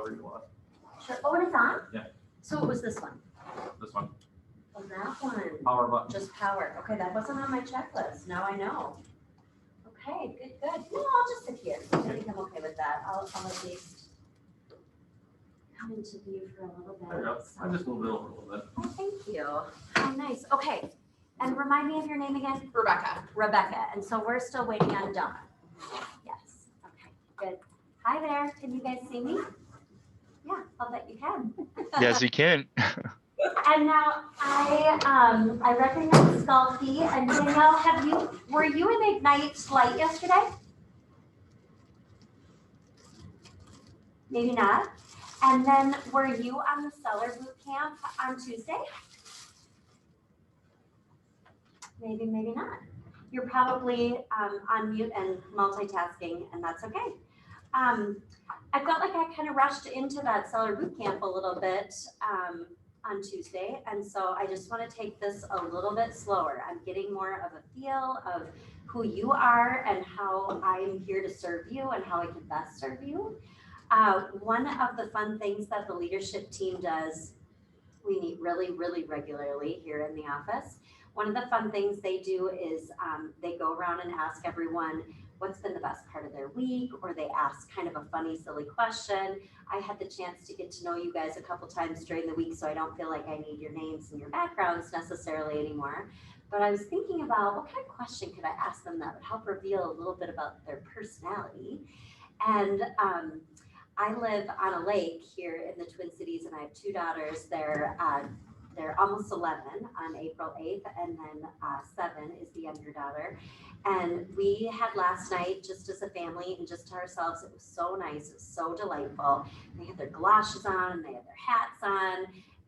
whatever you want. Sure. Oh, and it's on? Yeah. So it was this one? This one. Oh, that one. Power button. Just power. Okay, that wasn't on my checklist. Now I know. Okay, good. No, I'll just sit here. I think I'm okay with that. I'll at least come into view for a little bit. There you go. So. I just moved it over a little bit. Oh, thank you. Oh, nice. Okay. And remind me of your name again? Rebecca. Rebecca. And so we're still waiting on Donna. Yes. Okay, good. Hi there. Can you guys see me? Yeah, I'll bet you can. Yes, you can. And now I recognize Skulky and Danielle. Were you in Ignite Light yesterday? Maybe not. And then were you on the Seller Bootcamp on Tuesday? Maybe not. You're probably on mute and multitasking, and that's okay. I felt like I kind of rushed into that Seller Bootcamp a little bit on Tuesday, and so I just want to take this a little bit slower. I'm getting more of a feel of who you are and how I'm here to serve you and how I can best serve you. One of the fun things that the leadership team does, we meet really regularly here in the office. One of the fun things they do is they go around and ask everyone what's been the best part of their week, or they ask kind of a funny, silly question. I had the chance to get to know you guys a couple times during the week, so I don't feel like I need your names and your backgrounds necessarily anymore. But I was thinking about what kind of question could I ask them that would help reveal a little bit about their personality. And I live on a lake here in the Twin Cities, and I have two daughters. They're almost 11 on April 8th, and then 7 is the younger daughter. And we had last night just as a family and just to ourselves. It was so nice. It was so delightful. They had their galoshes on and they had their hats on,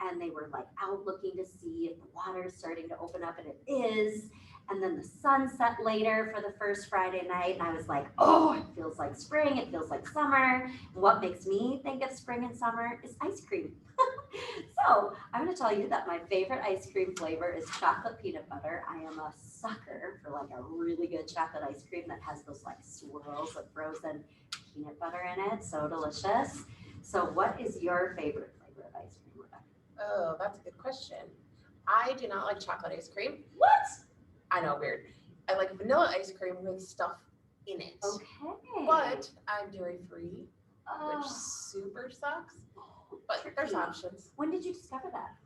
and they were like out looking to see if the water is starting to open up, and it is. And then the sun set later for the first Friday night, and I was like, oh, it feels like spring. It feels like summer. And what makes me think of spring and summer is ice cream. So I'm going to tell you that my favorite ice cream flavor is chocolate peanut butter. I am a sucker for like a really good chocolate ice cream that has those like swirls of frozen peanut butter in it. So delicious. So what is your favorite flavor of ice cream, Rebecca? Oh, that's a good question. I do not like chocolate ice cream. What? I know, weird. I like vanilla ice cream with stuff in it. Okay. But I'm dairy free, Oh, which super sucks. But there's options. when did you discover that?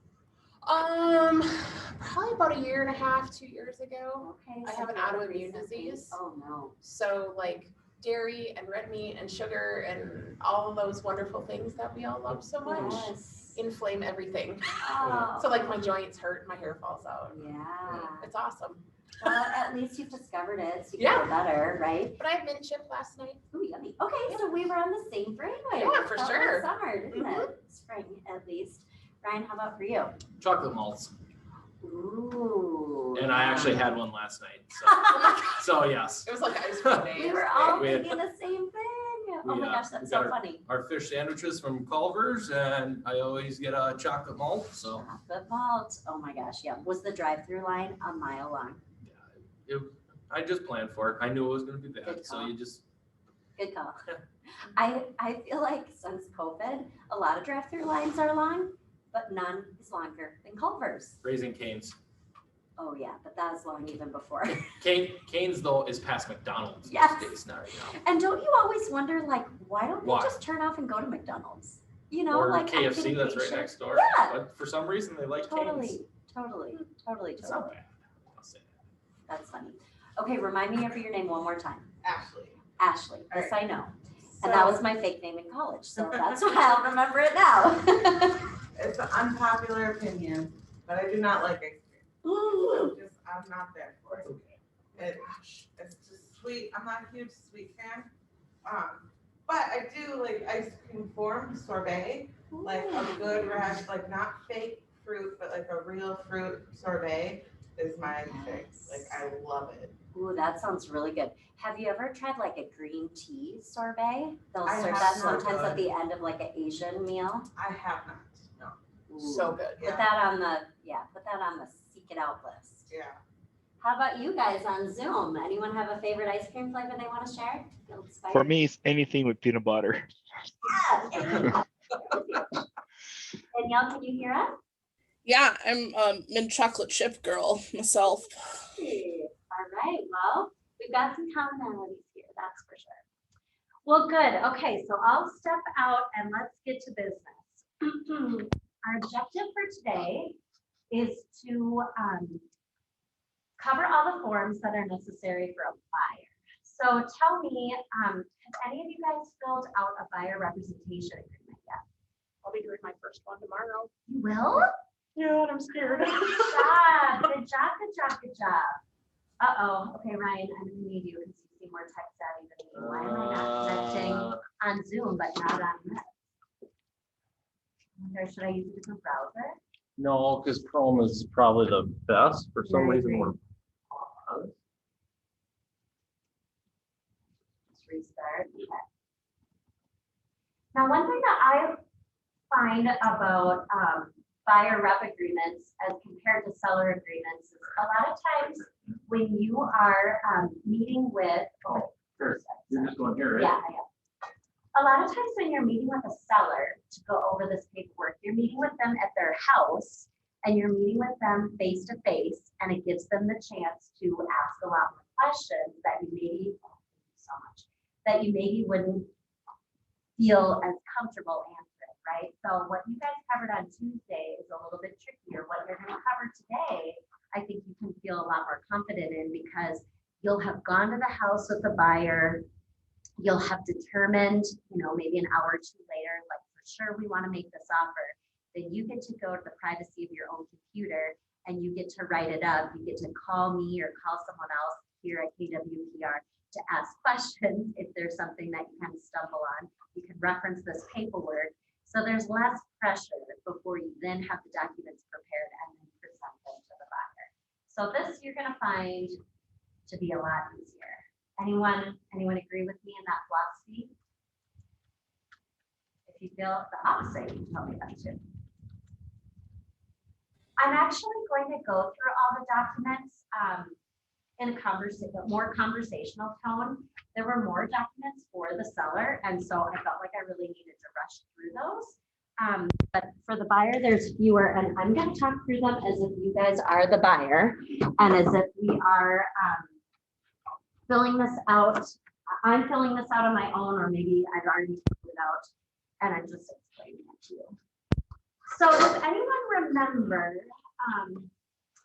Probably about a year and a half, 2 years ago. Okay. I so have an very autoimmune recently. disease. Oh no. So like dairy and red meat and sugar and all of those wonderful things that we all love so much Yes. inflame everything. Oh. So like my joints hurt, my hair falls out. Yeah. It's awesome. Well, at least you've discovered it, so you Yeah. feel better, right? But I had mint chip last night. Ooh, yummy. Okay, so we were on the same brainwave. Yeah, for It felt like sure. Summer, didn't it? Spring, at least. Ryan, how about for you? Chocolate malts. Ooh. And I actually had one last night. So yes. It was like ice cream day. We were all We had- thinking the same thing. Oh we, my gosh, we that's got so funny. Our fish sandwiches from Culver's, and I always get a chocolate malt. So Chocolate malt. Oh my gosh, yeah. Was the drive-through line a mile long? I just planned for it. I knew it was going to be Good bad. So call. you just Good call. I feel like since COVID, a lot of drive-through lines are long, but none is longer than Culver's. Raising Cane's. Oh yeah, but that was long even before. Cane's though is past McDonald's Yes. these days now. And don't you always wonder, like, why don't they Why? just turn off and go to McDonald's? You know, Or like I'm KFC getting that's right patient. next door. Yeah. But for some reason they like Cane's. Totally. It's not bad. I'll say that. That's funny. Okay, remind me of your name one more time. Ashley. Ashley. All This right. I know. So And that was my fake name in college, so that's why I'll remember it now. it's an unpopular opinion, but I do not like ice cream. I'm not there for it. It's just sweet. I'm not a huge sweet fan. But I do like ice cream form sorbet, like a good fresh, like not fake fruit, but like a real fruit sorbet is my thing. Like I love it. Ooh, that sounds really good. Have you ever tried like a green tea sorbet? They'll I serve have that not. sometimes at the end of like an Asian meal. I have not. No. Ooh. So good. Put that on the seek it out list. Yeah. How about you guys on Zoom? Anyone have a favorite ice cream flavor they want to share? Feel inspired? For me, it's anything with peanut butter. Yeah. Danielle, can you hear us? Yeah, I'm mint chocolate chip girl myself. Hey, all right, well, we've got some commonalities here, that's for sure. Well, good. Okay, so I'll step out and let's get to business. Our objective for today is to cover all the forms that are necessary for a buyer. So tell me, have any of you guys filled out a buyer representation agreement yet? I'll be doing my first one tomorrow. You will? Yeah, and I'm scared. Good job, good job, good job, good job. Uh-oh, okay, Ryan, I'm gonna need you because you seem more tech savvy than me. Why am I not connecting on Zoom but not on this? Or should I use a different browser? No, because Chrome is probably the best for some Right, reason. right. We're Let's restart. Okay. Now, one thing that I find about buyer rep agreements as compared to seller agreements is a lot of times when you are meeting with, Sure. You're just going here, right? yeah, I am. A lot of times when you're meeting with a seller to go over this paperwork, you're meeting with them at their house and you're meeting with them face to face, and it gives them the chance to ask a lot more questions that you maybe, that you maybe wouldn't feel as comfortable answering, right? So what you guys covered on Tuesday is a little bit trickier. What you're going to cover today, I think you can feel a lot more confident in because you'll have gone to the house with the buyer. You'll have determined, maybe an hour or two later, like for sure we want to make this offer. Then you get to go to the privacy of your own computer and you get to write it up. You get to call me or call someone else here at KWPR to ask questions if there's something that you kind of stumble on. You can reference this paperwork. So there's less pressure before you then have the documents prepared and then present them to the buyer. So this you're going to find to be a lot easier. Anyone agree with me in that philosophy? If you feel the opposite, you can tell me that too. I'm actually going to go through all the documents in a more conversational tone. There were more documents for the seller, and so I felt like I really needed to rush through those. But for the buyer, there's fewer, and I'm going to talk through them as if you guys are the buyer, and as if we are filling this out. I'm filling this out on my own, or maybe I've already filled it out, and I'm just explaining it to you. So does anyone remember,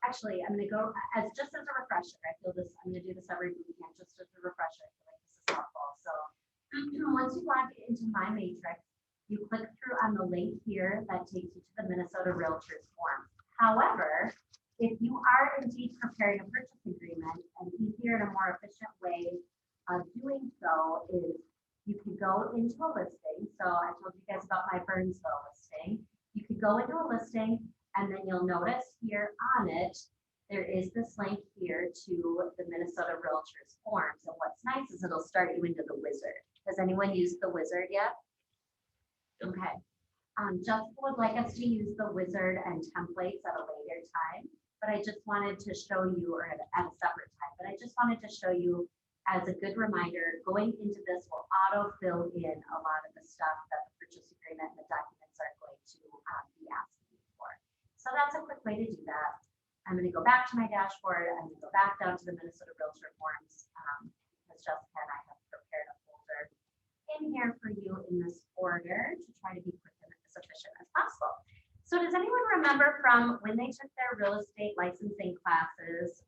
actually, I'm going to go just as a refresher. I'm going to do this every weekend just as a refresher. I feel like this is helpful. So once you log into My Matrix, you click through on the link here that takes you to the Minnesota Realtors form. However, if you are indeed preparing a purchase agreement, an easier and a more efficient way of doing so is you can go into a listing. So I told you guys about my Burnsville listing. You could go into a listing and then you'll notice here on it, there is this link here to the Minnesota Realtors forms. And what's nice is it'll start you into the wizard. Has anyone used the wizard yet? Okay. Jessica would like us to use the wizard and templates at a later time, but I just wanted to show you, or at a separate time, but I just wanted to show you as a good reminder, going into this will auto-fill in a lot of the stuff that the purchase agreement and the documents are going to be asking you for. So that's a quick way to do that. I'm going to go back to my dashboard. I'm going to go back down to the Minnesota Realtor forms because Jessica and I have prepared a folder in here for you in this order to try to be quick and as efficient as possible. So does anyone remember from when they took their real estate licensing classes,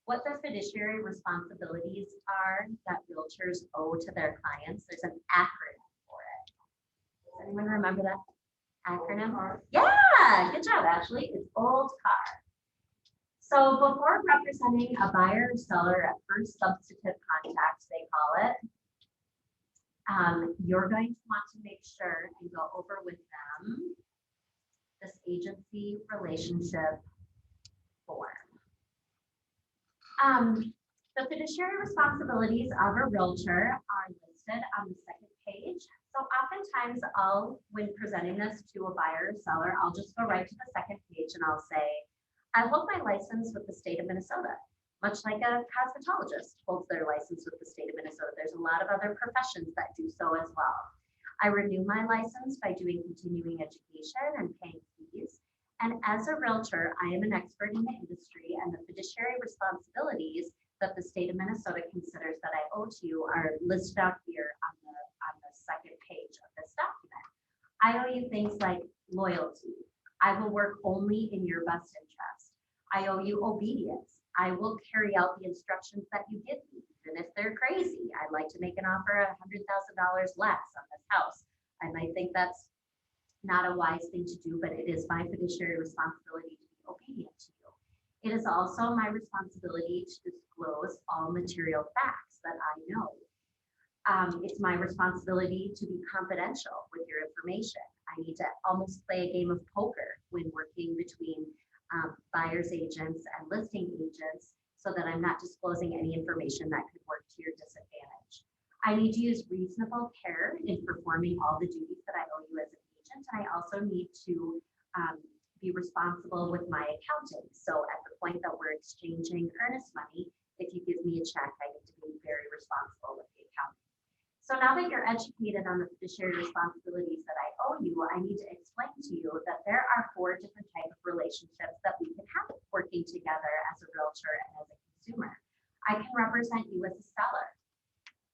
what the fiduciary responsibilities are that realtors owe to their clients? There's an acronym for it. Does anyone remember that acronym? Yeah, good job, Ashley. It's OLD CAR. So before representing a buyer or seller at first substantive contact, they call it, you're going to want to make sure and go over with them this agency relationship form. The fiduciary responsibilities of a realtor are listed on the second page. So oftentimes when presenting this to a buyer or seller, I'll just go right to the second page and I'll say, I hold my license with the state of Minnesota, much like a cosmetologist holds their license with the state of Minnesota. There's a lot of other professions that do so as well. I renew my license by doing continuing education and paying fees. And as a realtor, I am an expert in the industry, and the fiduciary responsibilities that the state of Minnesota considers that I owe to you are listed out here on the second page of this document. I owe you things like loyalty. I will work only in your best interest. I owe you obedience. I will carry out the instructions that you give me, even if they're crazy. I'd like to make an offer at $100,000 less on this house. I might think that's not a wise thing to do, but it is my fiduciary responsibility to be obedient to you. It is also my responsibility to disclose all material facts that I know. It's my responsibility to be confidential with your information. I need to almost play a game of poker when working between buyer's agents and listing agents so that I'm not disclosing any information that could work to your disadvantage. I need to use reasonable care in performing all the duties that I owe you as an agent. And I also need to be responsible with my accounting. So at the point that we're exchanging earnest money, if you give me a check, I need to be very responsible with the accounting. So now that you're educated on the fiduciary responsibilities that I owe you, I need to explain to you that there are 4 different types of relationships that we can have working together as a realtor and as a consumer. I can represent you as a seller.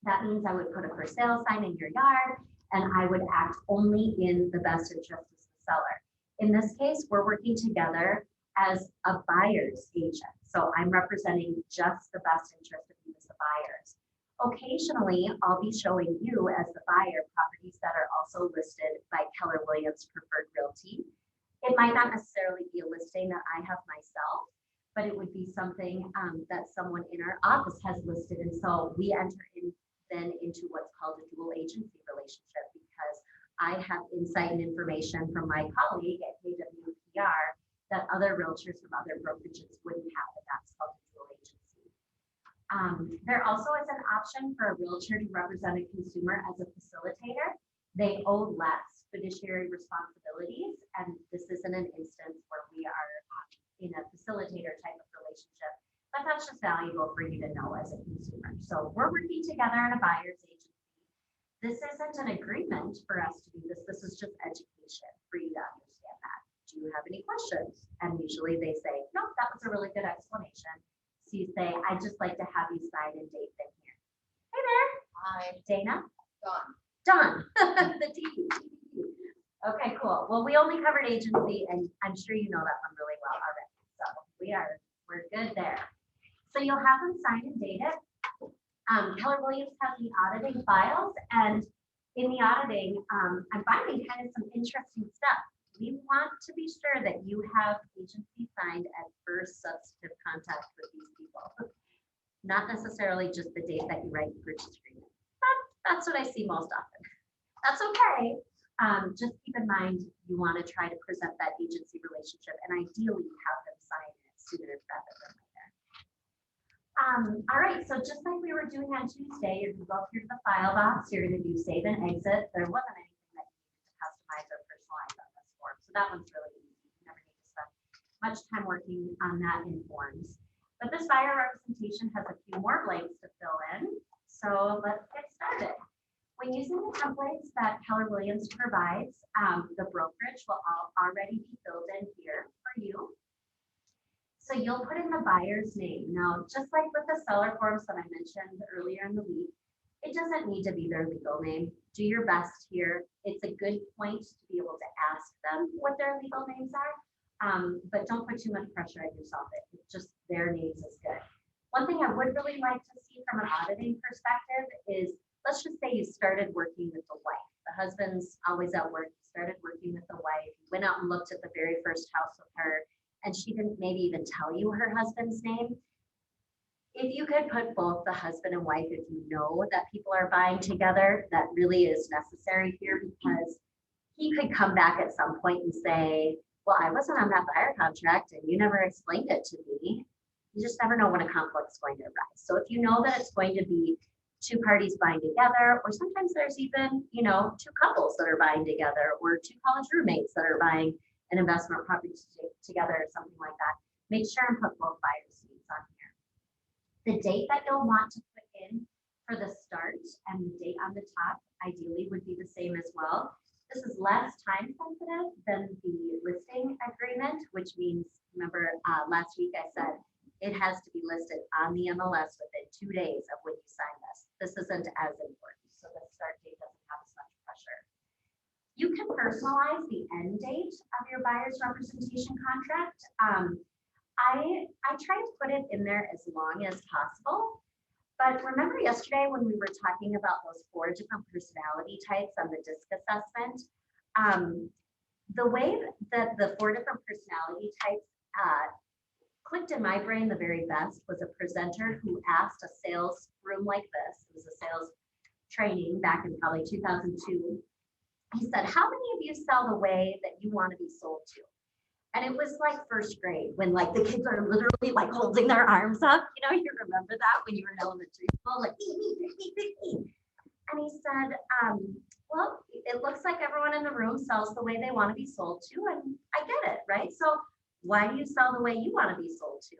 That means I would put a for sale sign in your yard, and I would act only in the best interest of the seller. In this case, we're working together as a buyer's agent. So I'm representing just the best interest of you as the buyers. Occasionally, I'll be showing you as the buyer properties that are also listed by Keller Williams Preferred Realty. It might not necessarily be a listing that I have myself, but it would be something that someone in our office has listed. And so we enter then into what's called a dual agency relationship, because I have insight and information from my colleague at KWPR that other realtors from other brokerages wouldn't have, and that's called a dual agency. There also is an option for a realtor to represent a consumer as a facilitator. They owe less fiduciary responsibilities, and this isn't an instance where we are in a facilitator type of relationship, but that's just valuable for you to know as a consumer. So we're working together in a buyer's agency. This isn't an agreement for us to do this. This is just education for you to understand that. Do you have any questions? And usually they say, no, that was a really good explanation. So you say, I'd just like to have you sign and date them here. Hey there. Hi. Dana? Dawn. The TV. Okay, cool. Well, we only covered agency, and I'm sure you know that one really well already. So we're good there. So you'll have them sign and date it. Keller Williams has the auditing files, and in the auditing, I'm finding kind of some interesting stuff. We want to be sure that you have agency signed at first substantive contact with these people, not necessarily just the date that you write the purchase agreement. That's what I see most often. That's okay. Just keep in mind, you want to try to present that agency relationship, and ideally have them sign it sooner rather than later. All right, so just like we were doing on Tuesday, you're going to go up here to the file box, you're going to do save and exit. There wasn't anything that you needed to customize or personalize on this form, so that one's really easy. You never need to spend much time working on that in forms. But this buyer representation has a few more blanks to fill in, so let's get started. When using the templates that Keller Williams provides, the brokerage will already be filled in here for you. So you'll put in the buyer's name. Now, just like with the seller forms that I mentioned earlier in the week, it doesn't need to be their legal name. Do your best here. It's a good point to be able to ask them what their legal names are, but don't put too much pressure on yourself. It's just their names is good. One thing I would really like to see from an auditing perspective is, let's just say you started working with the wife. The husband's always at work. You started working with the wife. You went out and looked at the very first house with her, and she didn't maybe even tell you her husband's name. If you could put both the husband and wife, if you know that people are buying together, that really is necessary here, because he could come back at some point and say, well, I wasn't on that buyer contract and you never explained it to me. You just never know when a conflict's going to arise. So if you know that it's going to be 2 parties buying together, or sometimes there's even, 2 couples that are buying together, or 2 college roommates that are buying an investment property together, or something like that, make sure and put both buyers' names on here. The date that you'll want to put in for the start, and the date on the top ideally would be the same as well. This is less time sensitive than the listing agreement, which means, remember last week I said it has to be listed on the MLS within 2 days of when you sign this. This isn't as important, so the start date doesn't have as much pressure. You can personalize the end date of your buyer's representation contract. I try to put it in there as long as possible. But remember yesterday when we were talking about those 4 different personality types on the DISC assessment? The way that the 4 different personality types clicked in my brain the very best was a presenter who asked a sales room like this. It was a sales training back in probably 2002. He said, how many of you sell the way that you want to be sold to? And it was like first grade when like the kids are literally like holding their arms up. You know, you remember that when you were in elementary school, like me. And he said, well, it looks like everyone in the room sells the way they want to be sold to, and I get it, right? So why do you sell the way you want to be sold to?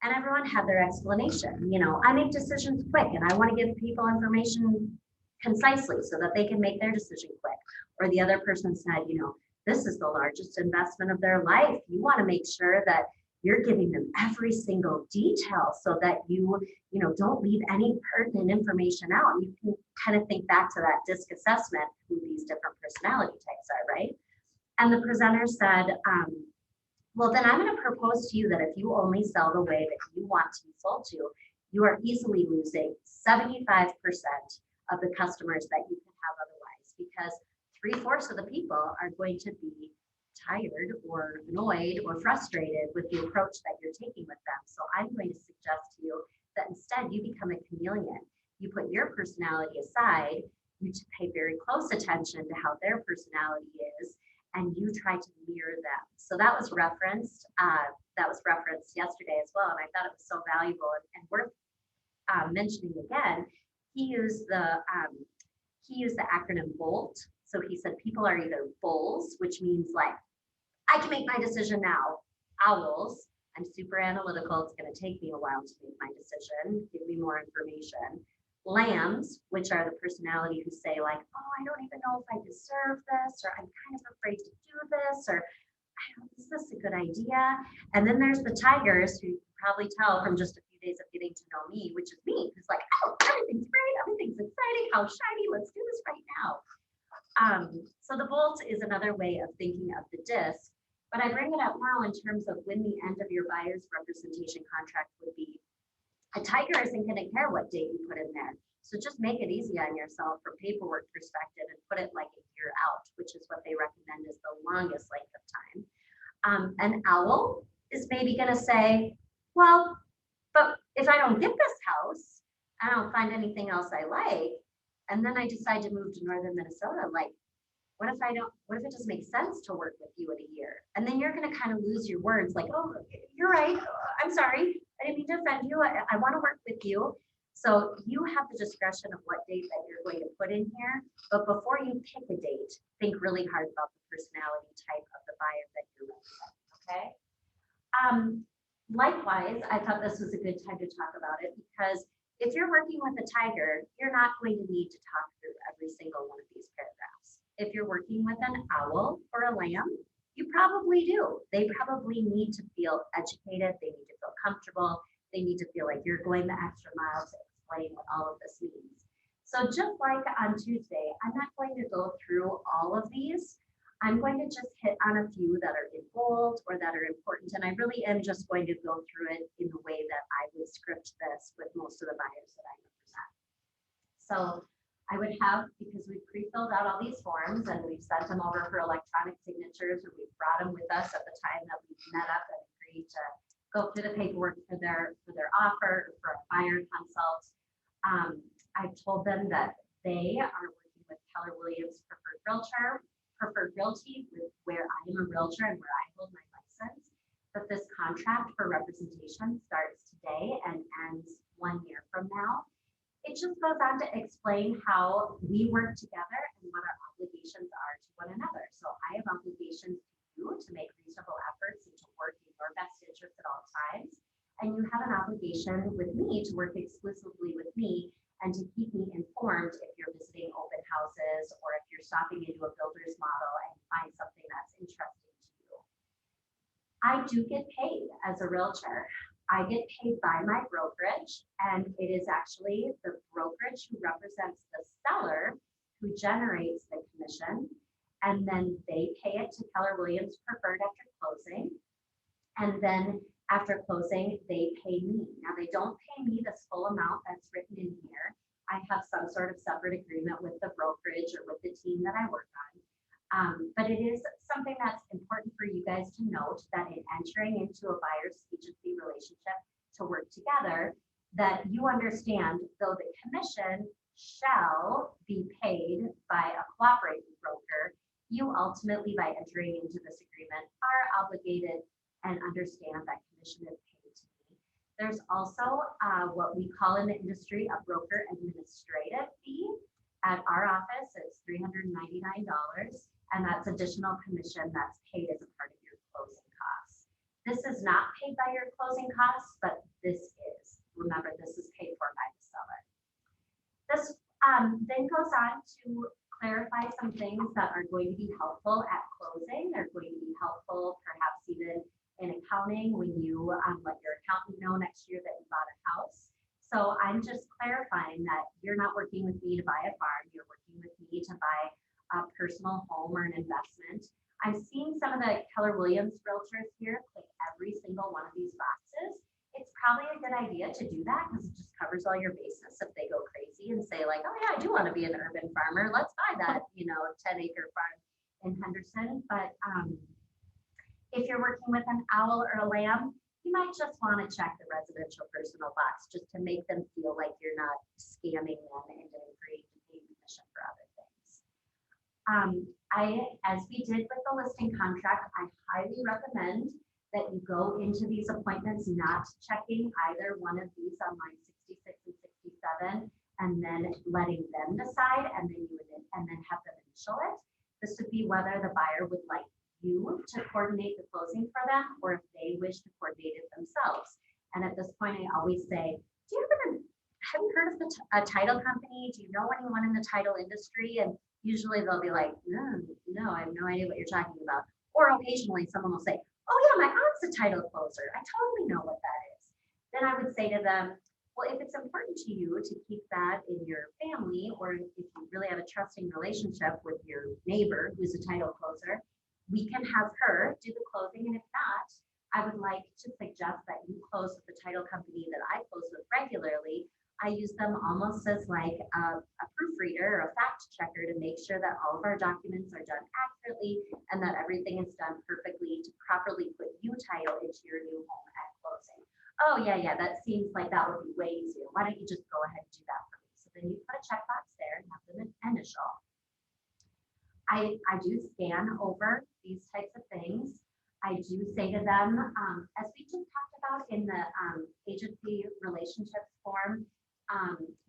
And everyone had their explanation. You know, I make decisions quick and I want to give people information concisely so that they can make their decision quick. Or the other person said, you know, this is the largest investment of their life. You want to make sure that you're giving them every single detail so that you don't leave any pertinent information out. You can kind of think back to that DISC assessment, who these different personality types are, right? And the presenter said, well, then I'm going to propose to you that if you only sell the way that you want to be sold to, you are easily losing 75% of the customers that you can have otherwise, because 3/4 of the people are going to be tired or annoyed or frustrated with the approach that you're taking with them. So I'm going to suggest to you that instead you become a chameleon. You put your personality aside, you pay very close attention to how their personality is, and you try to mirror them. So that was referenced yesterday as well, and I thought it was so valuable and worth mentioning again. He used the acronym BOLT. So he said people are either bulls, which means like, I can make my decision now. Owls, I'm super analytical. It's going to take me a while to make my decision. Give me more information. Lambs, which are the personality who say like, oh, I don't even know if I deserve this, or I'm kind of afraid to do this, or is this a good idea? And then there's the tigers, who you can probably tell from just a few days of getting to know me, which is me, who's like, oh, everything's great, everything's exciting, how shiny, let's do this right now. So the bolt is another way of thinking of the DISC, but I bring it up now in terms of when the end of your buyer's representation contract would be. A tiger isn't going to care what date you put in there. So just make it easy on yourself from paperwork perspective and put it like a year out, which is what they recommend is the longest length of time. An owl is maybe going to say, well, but if I don't get this house, I don't find anything else I like, and then I decide to move to northern Minnesota, like, what if it doesn't make sense to work with you in a year? And then you're going to kind of lose your words like, oh, you're right. I'm sorry. I didn't mean to offend you. I want to work with you. So you have the discretion of what date that you're going to put in here. But before you pick a date, think really hard about the personality type of the buyer that you're representing, okay? Likewise, I thought this was a good time to talk about it because if you're working with a tiger, you're not going to need to talk through every single one of these paragraphs. If you're working with an owl or a lamb, you probably do. They probably need to feel educated. They need to feel comfortable. They need to feel like you're going the extra mile to explain what all of this means. So just like on Tuesday, I'm not going to go through all of these. I'm going to just hit on a few that are in bold or that are important. And I really am just going to go through it in the way that I would script this with most of the buyers that I represent. So I would have, because we've pre-filled out all these forms and we've sent them over for electronic signatures, or we've brought them with us at the time that we met up and agreed to go through the paperwork for their offer, for a buyer consult. I've told them that they are working with Keller Williams Preferred Realty, where I am a realtor and where I hold my license, that this contract for representation starts today and ends 1 year from now. It just goes on to explain how we work together and what our obligations are to one another. So I have obligations to you to make reasonable efforts and to work in your best interest at all times. And you have an obligation with me to work exclusively with me and to keep me informed if you're visiting open houses or if you're stopping into a builder's model and find something that's interesting to you. I do get paid as a realtor. I get paid by my brokerage, and it is actually the brokerage who represents the seller who generates the commission, and then they pay it to Keller Williams Preferred after closing. And then after closing, they pay me. Now, they don't pay me this full amount that's written in here. I have some sort of separate agreement with the brokerage or with the team that I work on. But it is something that's important for you guys to note, that in entering into a buyer's agency relationship to work together, that you understand, though the commission shall be paid by a cooperating broker, you ultimately, by entering into this agreement, are obligated and understand that commission is paid to me. There's also what we call in the industry a broker administrative fee. At our office, it's $399, and that's additional commission that's paid as a part of your closing costs. This is not paid by your closing costs, but this is. Remember, this is paid for by the seller. This then goes on to clarify some things that are going to be helpful at closing. They're going to be helpful perhaps even in accounting when you let your accountant know next year that you bought a house. So I'm just clarifying that you're not working with me to buy a farm, you're working with me to buy a personal home or an investment. I'm seeing some of the Keller Williams realtors here click every single one of these boxes. It's probably a good idea to do that because it just covers all your bases if they go crazy and say like, oh yeah, I do want to be an urban farmer. Let's buy that, 10-acre farm in Henderson. But if you're working with an owl or a lamb, you might just want to check the residential personal box just to make them feel like you're not scamming them into agreeing to pay commission for other things. As we did with the listing contract, I highly recommend that you go into these appointments not checking either one of these on line 66 and 67, and then letting them decide, and then have them initial it. This would be whether the buyer would like you to coordinate the closing for them, or if they wish to coordinate it themselves. And at this point, I always say, have you heard of a title company? Do you know anyone in the title industry? And usually they'll be like, no, I have no idea what you're talking about. Or occasionally someone will say, oh yeah, my aunt's a title closer. I totally know what that is. Then I would say to them, well, if it's important to you to keep that in your family, or if you really have a trusting relationship with your neighbor who's a title closer, we can have her do the closing. And if not, I would like to suggest that you close with the title company that I close with regularly. I use them almost as like a proofreader or a fact checker to make sure that all of our documents are done accurately and that everything is done perfectly to properly put you title into your new home at closing. Oh yeah, that seems like that would be way easier. Why don't you just go ahead and do that for me? So then you put a checkbox there and have them initial. I do scan over these types of things. I do say to them, as we just talked about in the agency relationships form,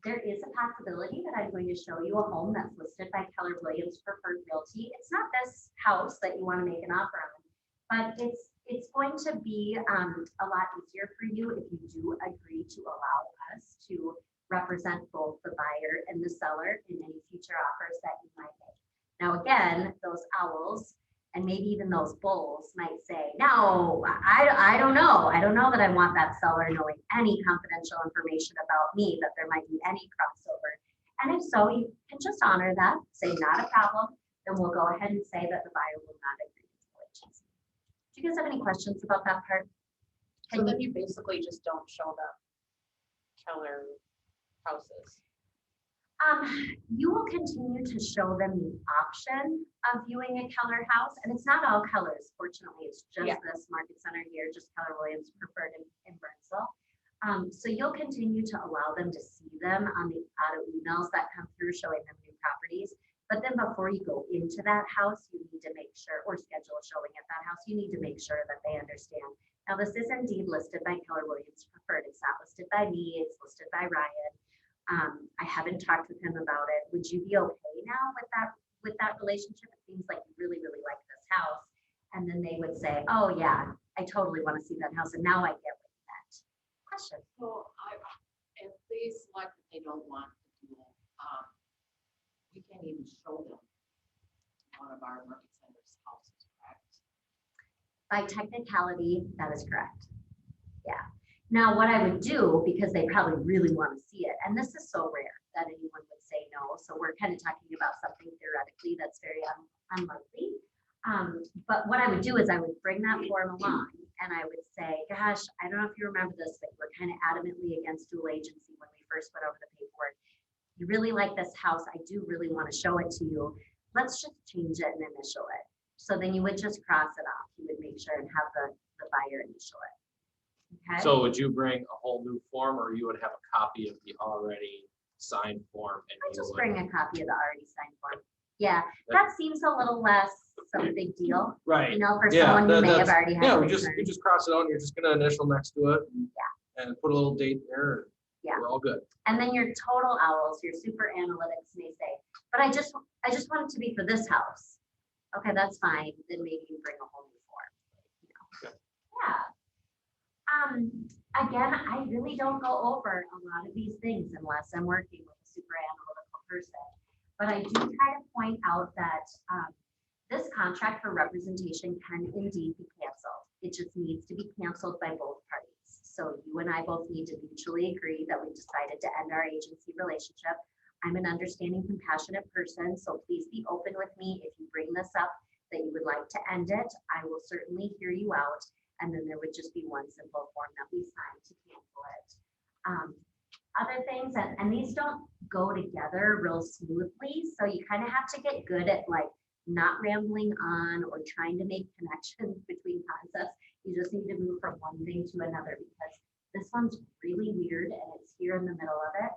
there is a possibility that I'm going to show you a home that's listed by Keller Williams Preferred Realty. It's not this house that you want to make an offer on, but it's going to be a lot easier for you if you do agree to allow us to represent both the buyer and the seller in any future offers that you might make. Now, again, those owls and maybe even those bulls might say, no, I don't know. I don't know that I want that seller knowing any confidential information about me, that there might be any crossover. And if so, you can just honor that, say not a problem, then we'll go ahead and say that the buyer will not agree to the agency. Do you guys have any questions about that part? So then you basically just don't show the Keller houses. You will continue to show them the option of viewing a Keller house, and it's not all Kellers, fortunately. It's just this market center here, just Keller Williams Preferred in Burnsville. So you'll continue to allow them to see them on the auto emails that come through showing them new properties. But then before you go into that house, you need to make sure, or schedule a showing at that house, you need to make sure that they understand. Now, this is indeed listed by Keller Williams Preferred. It's not listed by me, it's listed by Ryan. I haven't talked with him about it. Would you be okay now with that relationship? It seems like you really, really like this house. And then they would say, oh yeah, I totally want to see that house. And now I get what you meant. Question. So if they select that they don't want the can't even show them one of our market centers houses, correct? By technicality, that is correct. Yeah. Now, what I would do, because they probably really want to see it, and this is so rare that anyone would say no, so we're kind of talking about something theoretically that's very unlikely. But what I would do is I would bring that form along and I would say, gosh, I don't know if you remember this, but we're kind of adamantly against dual agency when we first went over the paperwork. You really like this house. I do really want to show it to you. Let's just change it and initial it. So then you would just cross it off. You would make sure and have the buyer initial it. Okay. So would you bring a whole new form, or you would have a copy of the already signed form? And I you just would- bring a copy of the already signed form. Yeah, that seems a little less of a big deal, Right. you know, for Yeah, someone who may have that's- already had. Yeah, a we just concern. cross it out, and you're just gonna initial next to it. And put a little date there. And Yeah. We're all good. And then your total owls, your super analytics may say, but I just want it to be for this house. Okay, that's fine. Then maybe you bring a whole new form. You know. Okay. Yeah. Again, I really don't go over a lot of these things unless I'm working with a super analytical person. But I do try to point out that this contract for representation can indeed be canceled. It just needs to be canceled by both parties. So you and I both need to mutually agree that we decided to end our agency relationship. I'm an understanding, compassionate person, so please be open with me. If you bring this up that you would like to end it, I will certainly hear you out. And then there would just be one simple form that we sign to cancel it. Other things, and these don't go together real smoothly, so you kind of have to get good at like not rambling on or trying to make connections between concepts. You just need to move from one thing to another because this one's really weird and it's here in the middle of it.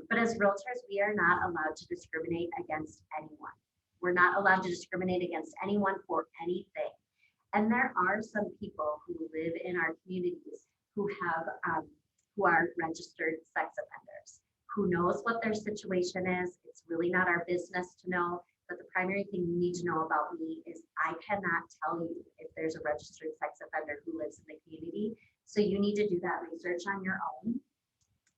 But as realtors, we are not allowed to discriminate against anyone. We're not allowed to discriminate against anyone for anything. And there are some people who live in our communities who have who are registered sex offenders, who knows what their situation is. It's really not our business to know, but the primary thing you need to know about me is I cannot tell you if there's a registered sex offender who lives in the community. So you need to do that research on your own.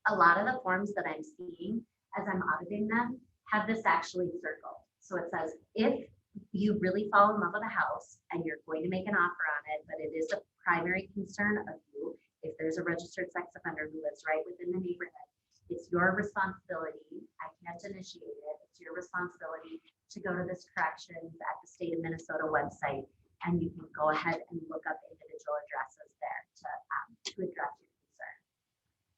A lot of the forms that I'm seeing as I'm auditing them have this actually circled. So it says, if you really fall in love with a house and you're going to make an offer on it, but it is a primary concern of you, if there's a registered sex offender who lives right within the neighborhood, it's your responsibility. I can't initiate it. It's your responsibility to go to this corrections at the state of Minnesota website, and you can go ahead and look up individual addresses there to address your concern.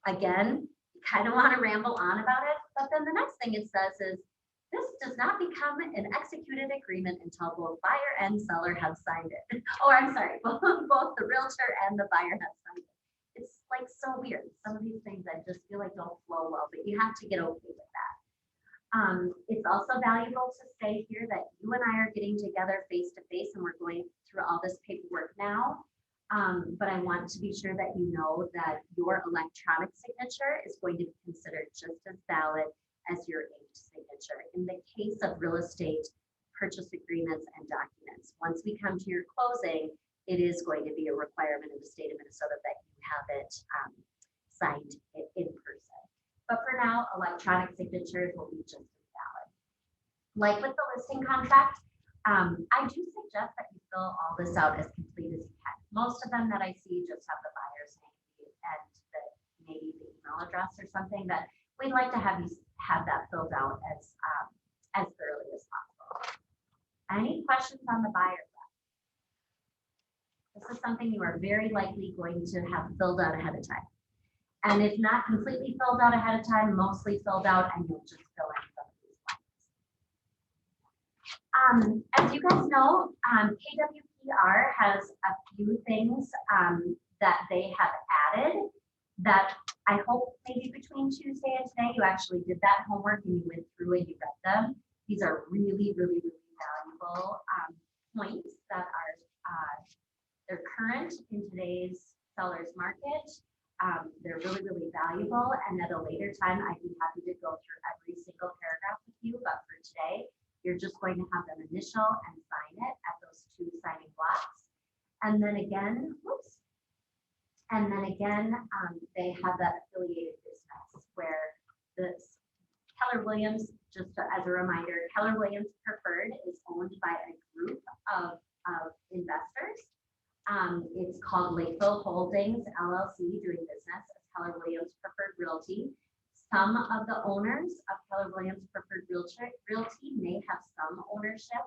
Again, you kind of want to ramble on about it, but then the next thing it says is, this does not become an executed agreement until both buyer and seller have signed it. Oh, I'm sorry, both the realtor and the buyer have signed it. It's like so weird. Some of these things I just feel like don't flow well, but you have to get okay with that. It's also valuable to say here that you and I are getting together face to face and we're going through all this paperwork now. But I want to be sure that you know that your electronic signature is going to be considered just as valid as your inked signature in the case of real estate purchase agreements and documents. Once we come to your closing, it is going to be a requirement in the state of Minnesota that you have it signed in person. But for now, electronic signatures will be just as valid. Like with the listing contract, I do suggest that you fill all this out as complete as you can. Most of them that I see just have the buyer's name and maybe the email address or something, that we'd like to have you have that filled out as thoroughly as possible. Any questions on the buyer? This is something you are very likely going to have filled out ahead of time. And if not completely filled out ahead of time, mostly filled out, and you'll just fill in some of these blanks. As you guys know, KWPR has a few things that they have added that I hope maybe between Tuesday and today, you actually did that homework and you went through and you read them. These are really, really, really valuable points that are they're current in today's seller's market. They're really, really valuable. And at a later time, I'd be happy to go through every single paragraph with you. But for today, you're just going to have them initial and sign it at those two signing blocks. And then again, whoops. And then again, they have that affiliated business where this Keller Williams as a reminder, Keller Williams Preferred is owned by a group of investors. It's called Lakeville Holdings LLC, doing business as Keller Williams Preferred Realty. Some of the owners of Keller Williams Preferred Realty may have some ownership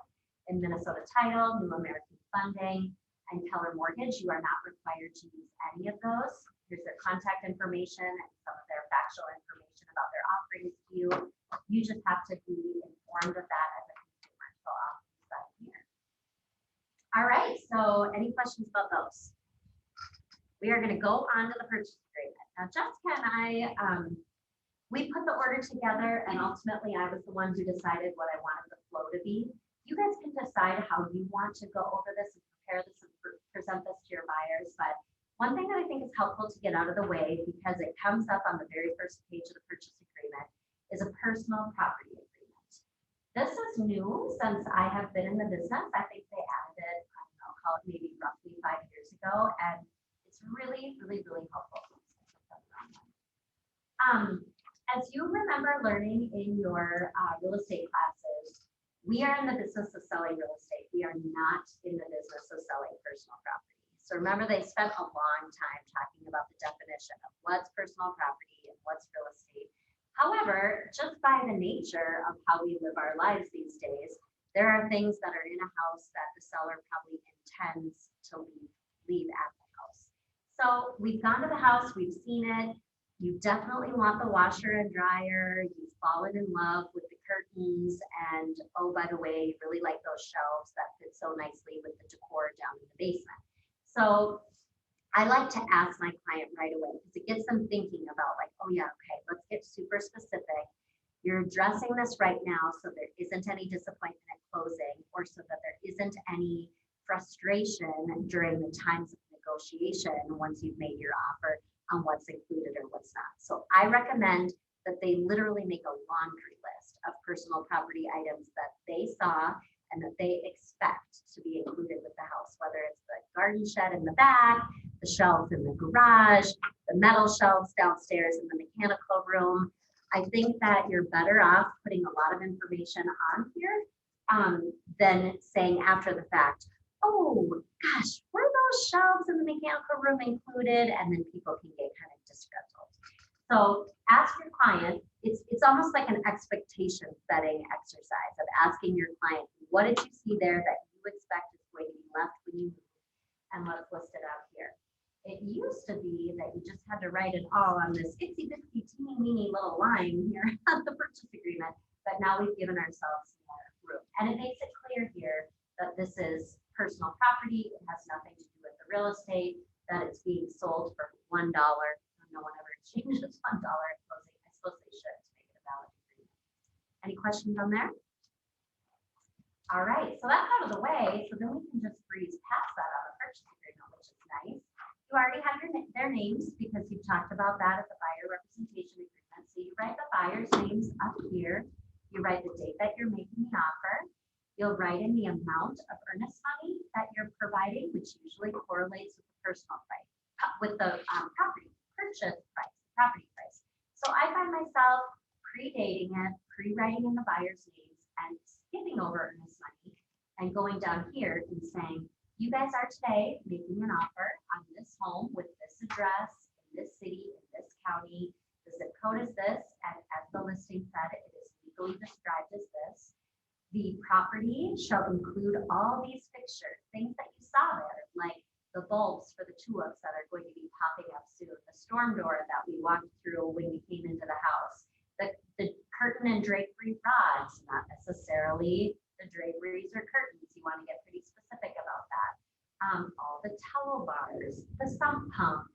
in Minnesota Title, New American Funding, and Keller Mortgage. You are not required to use any of those. Here's their contact information and some of their factual information about their offerings to you. You just have to be informed of that as a consumer. So I'll use that here. All right, so any questions about those? We are going to go on to the purchase agreement. Now, Jessica and I, we put the order together, and ultimately I was the one who decided what I wanted the flow to be. You guys can decide how you want to go over this and prepare this and present this to your buyers. But one thing that I think is helpful to get out of the way, because it comes up on the very first page of the purchase agreement, is a personal property agreement. This is new since I have been in the business. I think they added it, I don't know, call it maybe roughly 5 years ago, and it's really, really, really helpful. As you remember learning in your real estate classes, we are in the business of selling real estate. We are not in the business of selling personal property. So remember, they spent a long time talking about the definition of what's personal property and what's real estate. However, just by the nature of how we live our lives these days, there are things that are in a house that the seller probably intends to leave at the house. So we've gone to the house, we've seen it. You definitely want the washer and dryer. You've fallen in love with the curtains. And oh, by the way, you really like those shelves that fit so nicely with the decor down in the basement. So I like to ask my client right away because it gets them thinking about like, oh yeah, okay, let's get super specific. You're addressing this right now so there isn't any disappointment at closing, or so that there isn't any frustration during the times of negotiation once you've made your offer on what's included or what's not. So I recommend that they literally make a laundry list of personal property items that they saw and that they expect to be included with the house, whether it's the garden shed in the back, the shelves in the garage, the metal shelves downstairs in the mechanical room. I think that you're better off putting a lot of information on here than saying after the fact, oh gosh, were those shelves in the mechanical room included? And then people can get kind of disgruntled. So ask your client, it's almost like an expectation setting exercise of asking your client, what did you see there that you expect is going to be left when you move? And let's list it out here. It used to be that you just had to write it all on this itsy bitsy teeny weeny little line here on the purchase agreement, but now we've given ourselves more room. And it makes it clear here that this is personal property. It has nothing to do with the real estate, that it's being sold for $1. No one ever exchanges $1 at closing. I suppose they should to make it a valid agreement. Any questions on there? All right, so that's out of the way. So then we can just breeze past that on the purchase agreement, which is nice. You already have their names because you've talked about that at the buyer representation agreement. So you write the buyer's names up here. You write the date that you're making the offer. You'll write in the amount of earnest money that you're providing, which usually correlates with the personal price, with the property purchase price, property price. So I find myself predating it, pre-writing in the buyer's names and skipping over earnest money and going down here and saying, you guys are today making an offer on this home with this address, in this city, in this county. The zip code is this, and as the listing said, it is legally described as this. The property shall include all these fixtures, things that you saw there, like the bulbs for the tulips that are going to be popping up soon, the storm door that we walked through when we came into the house, the curtain and drapery rods, not necessarily the draperies or curtains. You want to get pretty specific about that. All the towel bars, the sump pump,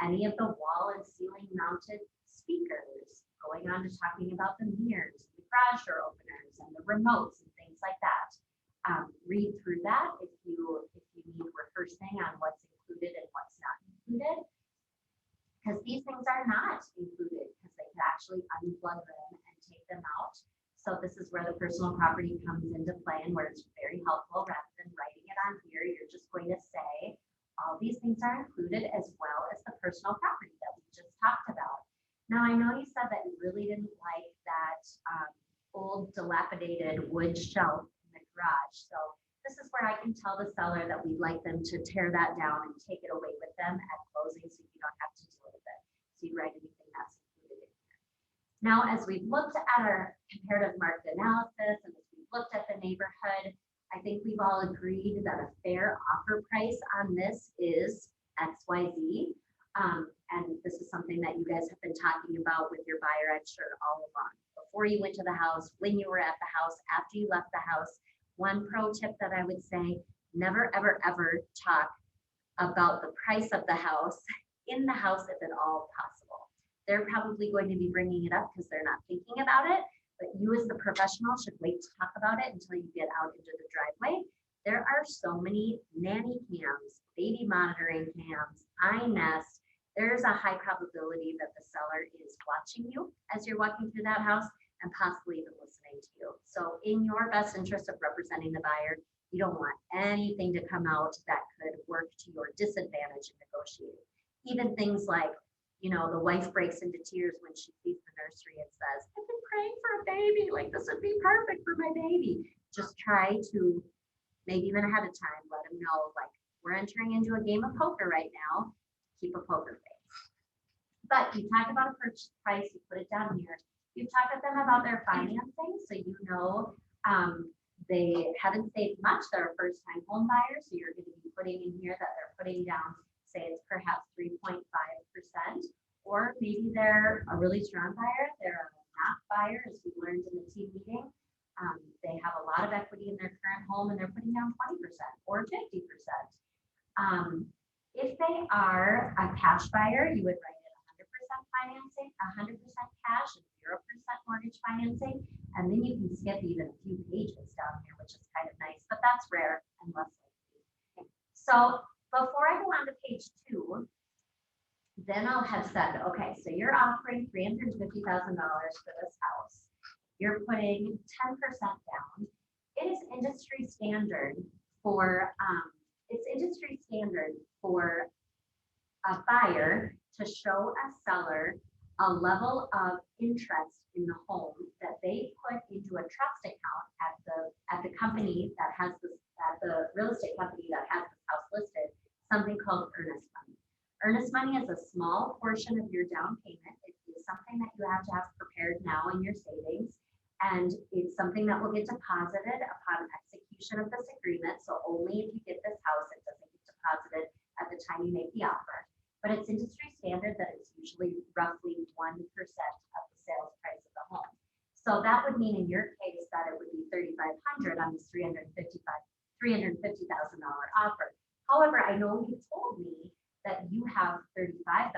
any of the wall and ceiling mounted speakers, going on to talking about the mirrors, the garage door openers, and the remotes and things like that. Read through that if you need rehearsing on what's included and what's not included, because these things are not included because they can actually unplug them and take them out. So this is where the personal property comes into play and where it's very helpful. Rather than writing it on here, you're just going to say all these things are included as well as the personal property that we just talked about. Now I know you said that you really didn't like that insulated wood shelf in the garage. So this is where I can tell the seller that we'd like them to tear that down and take it away with them at closing so you don't have to deal with it. So you write anything that's included in here. Now, as we've looked at our comparative market analysis and as we've looked at the neighborhood, I think we've all agreed that a fair offer price on this is XYZ. And this is something that you guys have been talking about with your buyer, I'm sure, all along. Before you went to the house, when you were at the house, after you left the house. One pro tip that I would say, never, ever, ever talk about the price of the house in the house if at all possible. They're probably going to be bringing it up because they're not thinking about it, but you as the professional should wait to talk about it until you get out into the driveway. There are so many nanny cams, baby monitoring cams, iNest. There's a high probability that the seller is watching you as you're walking through that house and possibly even listening to you. So in your best interest of representing the buyer, you don't want anything to come out that could work to your disadvantage in negotiating. Even things like, you know, the wife breaks into tears when she sees the nursery and says, I've been praying for a baby, like this would be perfect for my baby. Just try to, maybe even ahead of time, let them know, like, we're entering into a game of poker right now, keep a poker face. But you talk about a purchase price, you put it down here. You talk with them about their financing, so you know they haven't saved much. They're a first-time home buyer, so you're going to be putting in here that they're putting down, say it's perhaps 3.5%, or maybe they're a really strong buyer. They're a not buyer, as we learned in the team meeting. They have a lot of equity in their current home, and they're putting down 20% or 50%. If they are a cash buyer, you would write it 100% financing, 100% cash, and 0% mortgage financing, and then you can skip even a few pages down here, which is kind of nice, but that's rare and less likely. So before I go on to page 2, then I'll have said, okay, so you're offering $350,000 for this house. You're putting 10% down. It is industry standard for a buyer to show a seller a level of interest in the home that they put into a trust account at the company that has this, at the real estate company that has this house listed, something called earnest money. Earnest money is a small portion of your down payment. It is something that you have to have prepared now in your savings, and it's something that will get deposited upon execution of this agreement. So only if you get this house, it doesn't get deposited at the time you make the offer. But it's industry standard that it's usually roughly 1% of the sales price of the home. So that would mean in your case that it would be $3,500 on this $350,000 offer. However, I know you told me that you have $35,000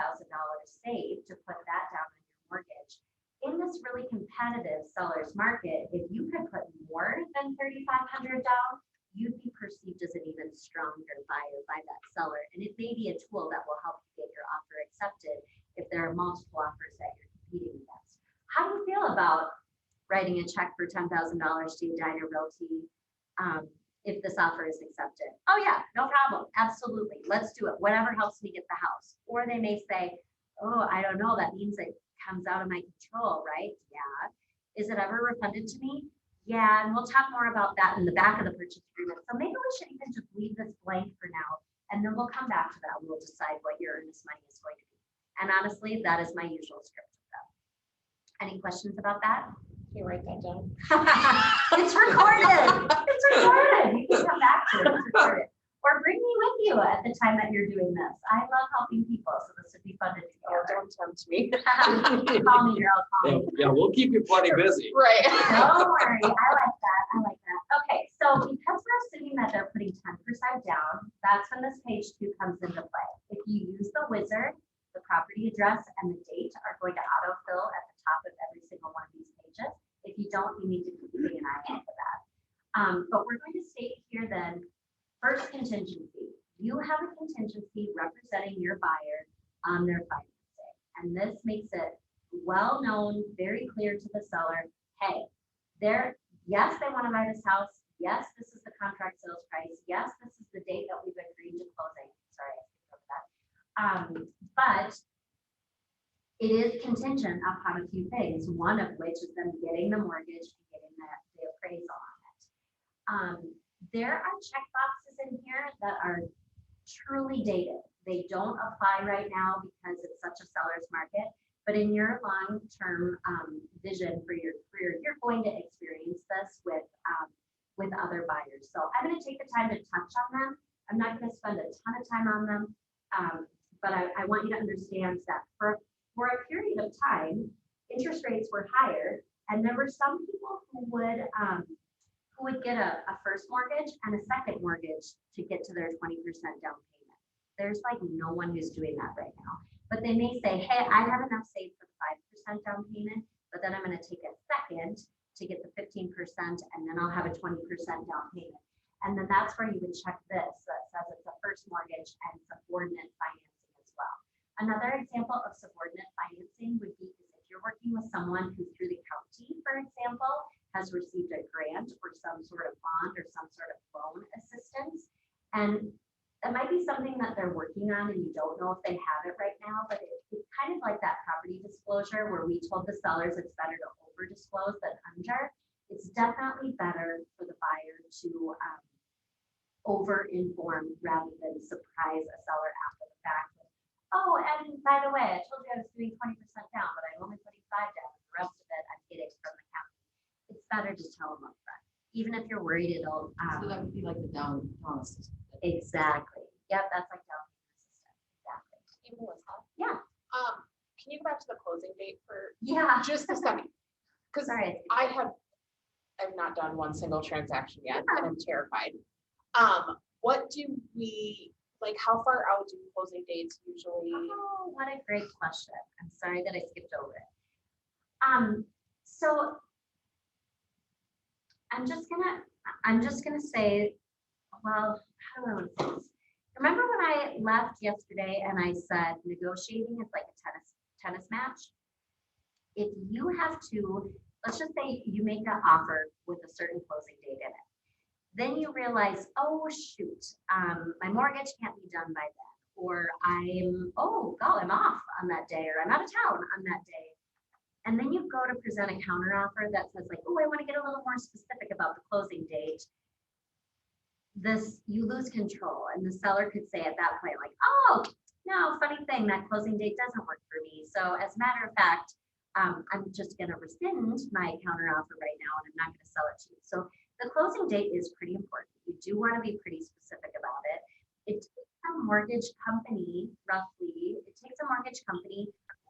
saved to put that down on your mortgage. In this really competitive seller's market, if you could put more than $3,500 down, you'd be perceived as an even stronger buyer by that seller. And it may be a tool that will help you get your offer accepted if there are multiple offers that you're competing against. How do you feel about writing a check for $10,000 to Edina Realty if this offer is accepted? Oh yeah, no problem, absolutely, let's do it, whatever helps me get the house. Or they may say, oh, I don't know, that means it comes out of my control, right? Yeah. Is it ever refunded to me? Yeah, and we'll talk more about that in the back of the purchase agreement. So maybe we should even just leave this blank for now, and then we'll come back to that. We'll decide what your earnest money is going to be. And honestly, that is my usual script with them. Any questions about that? Can you write that down? It's recorded. It's recorded. You can come back to it. It's recorded. Or bring me with you at the time that you're doing this. I love helping people, so this would be fun to do. Oh, don't tempt me. Call me, girl. Call me. Yeah, we'll keep you plenty busy. Right. Don't worry. I like that. I like that. Okay, so because we're assuming that they're putting 10% down, that's when this page 2 comes into play. If you use the wizard, the property address and the date are going to autofill at the top of every single one of these pages. If you don't, you need to keep an eye out for that. But we're going to state here then, first contingency. You have a contingency representing your buyer on their financing. And this makes it well known, very clear to the seller, hey, yes, they want to buy this house. Yes, this is the contract sales price. Yes, this is the date that we've agreed to closing. Sorry, I skipped over that. But it is contingent upon a few things, one of which is them getting the mortgage and getting the appraisal. appraisal on it. There are checkboxes in here that are truly dated. They don't apply right now because it's such a seller's market, but in your long-term vision for your career, you're going to experience this with other buyers. So I'm going to take the time to touch on them. I'm not going to spend a ton of time on them, but I want you to understand that for a period of time, interest rates were higher, and there were some people who would get a first mortgage and a second mortgage to get to their 20% down payment. There's like no one who's doing that right now. But they may say, hey, I have enough saved for the 5% down payment, but then I'm going to take a second to get the 15%, and then I'll have a 20% down payment. And then that's where you would check this that says it's a first mortgage and subordinate financing as well. Another example of subordinate financing would be if you're working with someone who through the county, for example, has received a grant or some sort of bond or some sort of loan assistance. And that might be something that they're working on and you don't know if they have it right now, but it's kind of like that property disclosure where we told the sellers it's better to over disclose than under. It's definitely better for the buyer to over inform rather than surprise a seller after the fact. Oh, and by the way, I told you I was doing 20% down, but I'm only putting 5 down. The rest of it I'm getting from the county. It's better to tell them upfront, even if you're worried it'll. So that would be like the down assistance. Exactly. Yep, that's like down payment assistance. Exactly. Hey, Melissa. Yeah. Can you go back to the closing date for Yeah. just a second? Because Sorry. I've not done one single transaction yet, and I'm terrified. What do we like? How far out do closing dates usually? Oh, what a great question. I'm sorry that I skipped over it. So I'm just gonna say, well, how do I want to say this? Remember when I left yesterday and I said negotiating is like a tennis match? If you have to, let's just say you make an offer with a certain closing date in it. Then you realize, oh shoot, my mortgage can't be done by then. Or I'm off on that day, or I'm out of town on that day. And then you go to present a counteroffer that says like, oh, I want to get a little more specific about the closing date. You lose control, and the seller could say at that point like, oh, no, funny thing, that closing date doesn't work for me. So as a matter of fact, I'm just going to rescind my counteroffer right now, and I'm not going to sell it to you. So the closing date is pretty important. You do want to be pretty specific about it. It takes a mortgage company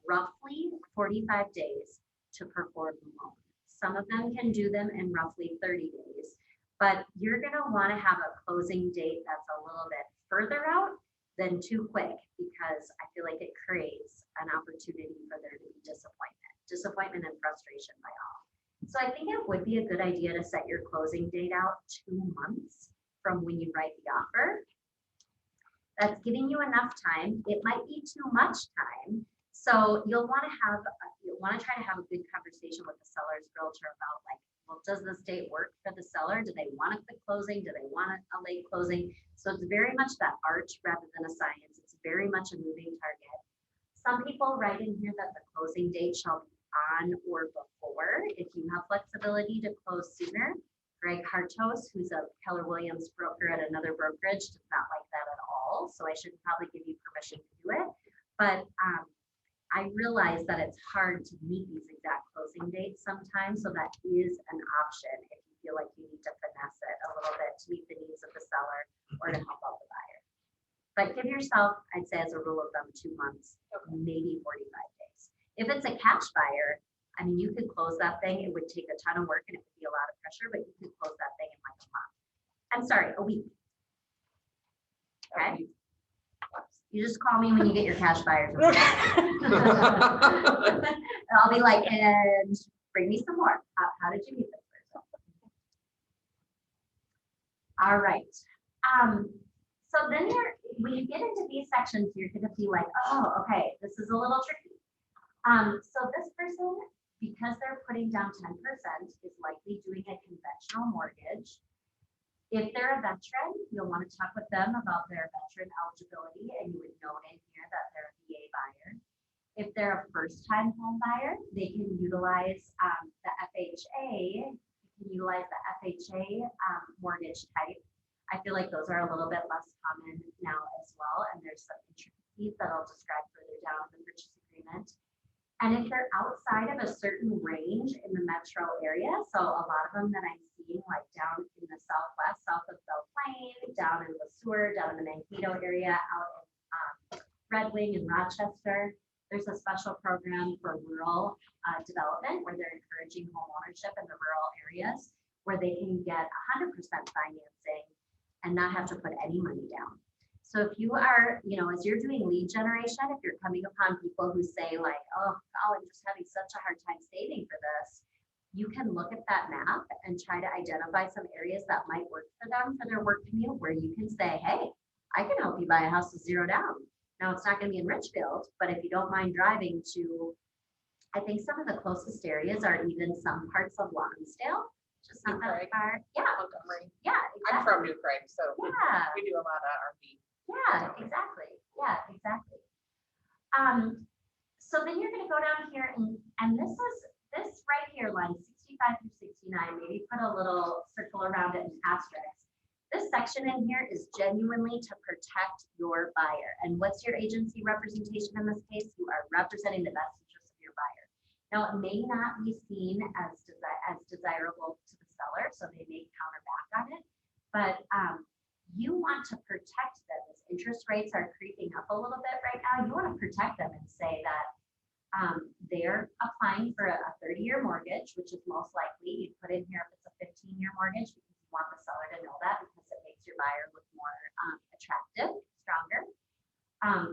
roughly 45 days to perform the loan. Some of them can do them in roughly 30 days, but you're going to want to have a closing date that's a little bit further out than too quick, because I feel like it creates an opportunity for there to be disappointment and frustration by all. So I think it would be a good idea to set your closing date out 2 months from when you write the offer. That's giving you enough time. It might be too much time. So you'll want to try to have a good conversation with the seller's realtor about like, well, does this date work for the seller? Do they want a quick closing? Do they want a late closing? So it's very much that art rather than a science. It's very much a moving target. Some people write in here that the closing date shall be on or before. If you have flexibility to close sooner, Greg Hartos, who's a Keller Williams broker at another brokerage, does not like that at all. So I should probably give you permission to do it. But I realize that it's hard to meet these exact closing dates sometimes. So that is an option if you feel like you need to finesse it a little bit to meet the needs of the seller or to help out the buyer. But give yourself, I'd say as a rule of thumb, 2 months, maybe 45 days. If it's a cash buyer, I mean, you could close that thing. It would take a ton of work and it would be a lot of pressure, but you could close that thing in like a month. I'm sorry, a week. Okay. You just call me when you get your cash buyers. And I'll be like, and bring me some more. How did you meet this person? All right. So then when you get into these sections, you're going to be like, oh, okay, this is a little tricky. So this person, because they're putting down 10%, is likely doing a conventional mortgage. If they're a veteran, you'll want to talk with them about their veteran eligibility, and you would note in here that they're a VA buyer. If they're a first-time home buyer, they can utilize the FHA. You can can utilize the FHA mortgage type. I feel like those are a little bit less common now as well, and there's some intricacies that I'll describe further down in the purchase agreement. And if they're outside of a certain range in the metro area, so a lot of them that I'm seeing like down in the southwest, south of Belle Plaine, down in Le Sueur, down in the Mankato area, out in Red Wing and Rochester, there's a special program for rural development where they're encouraging home ownership in the rural areas where they can get 100% financing and not have to put any money down. So if you are, as you're doing lead generation, if you're coming upon people who say like, oh, I'm just having such a hard time saving for this, you can look at that map and try to identify some areas that might work for them for their work commute, where you can say, hey, I can help you buy a house with 0 down. Now it's not going to be in Richfield, but if you don't mind driving to, I think some of the closest areas are even some parts of Lonsdale, just not that far. Yeah, Montgomery. yeah, I'm exactly. from New Craig, so Yeah. we do a lot of RV. Yeah, exactly. Yeah, exactly. So then you're going to go down here and this right here, line 65 through 69, maybe put a little circle around it and asterisk. This section in here is genuinely to protect your buyer. And what's your agency representation in this case? You are representing the best interest of your buyer. Now, it may not be seen as desirable to the seller, so they may counter back on it, but you want to protect them. As interest rates are creeping up a little bit right now, you want to protect them and say that they're applying for a 30-year mortgage, which is most likely, you put in here if it's a 15-year mortgage, because you want the seller to know that because it makes your buyer look more attractive, stronger.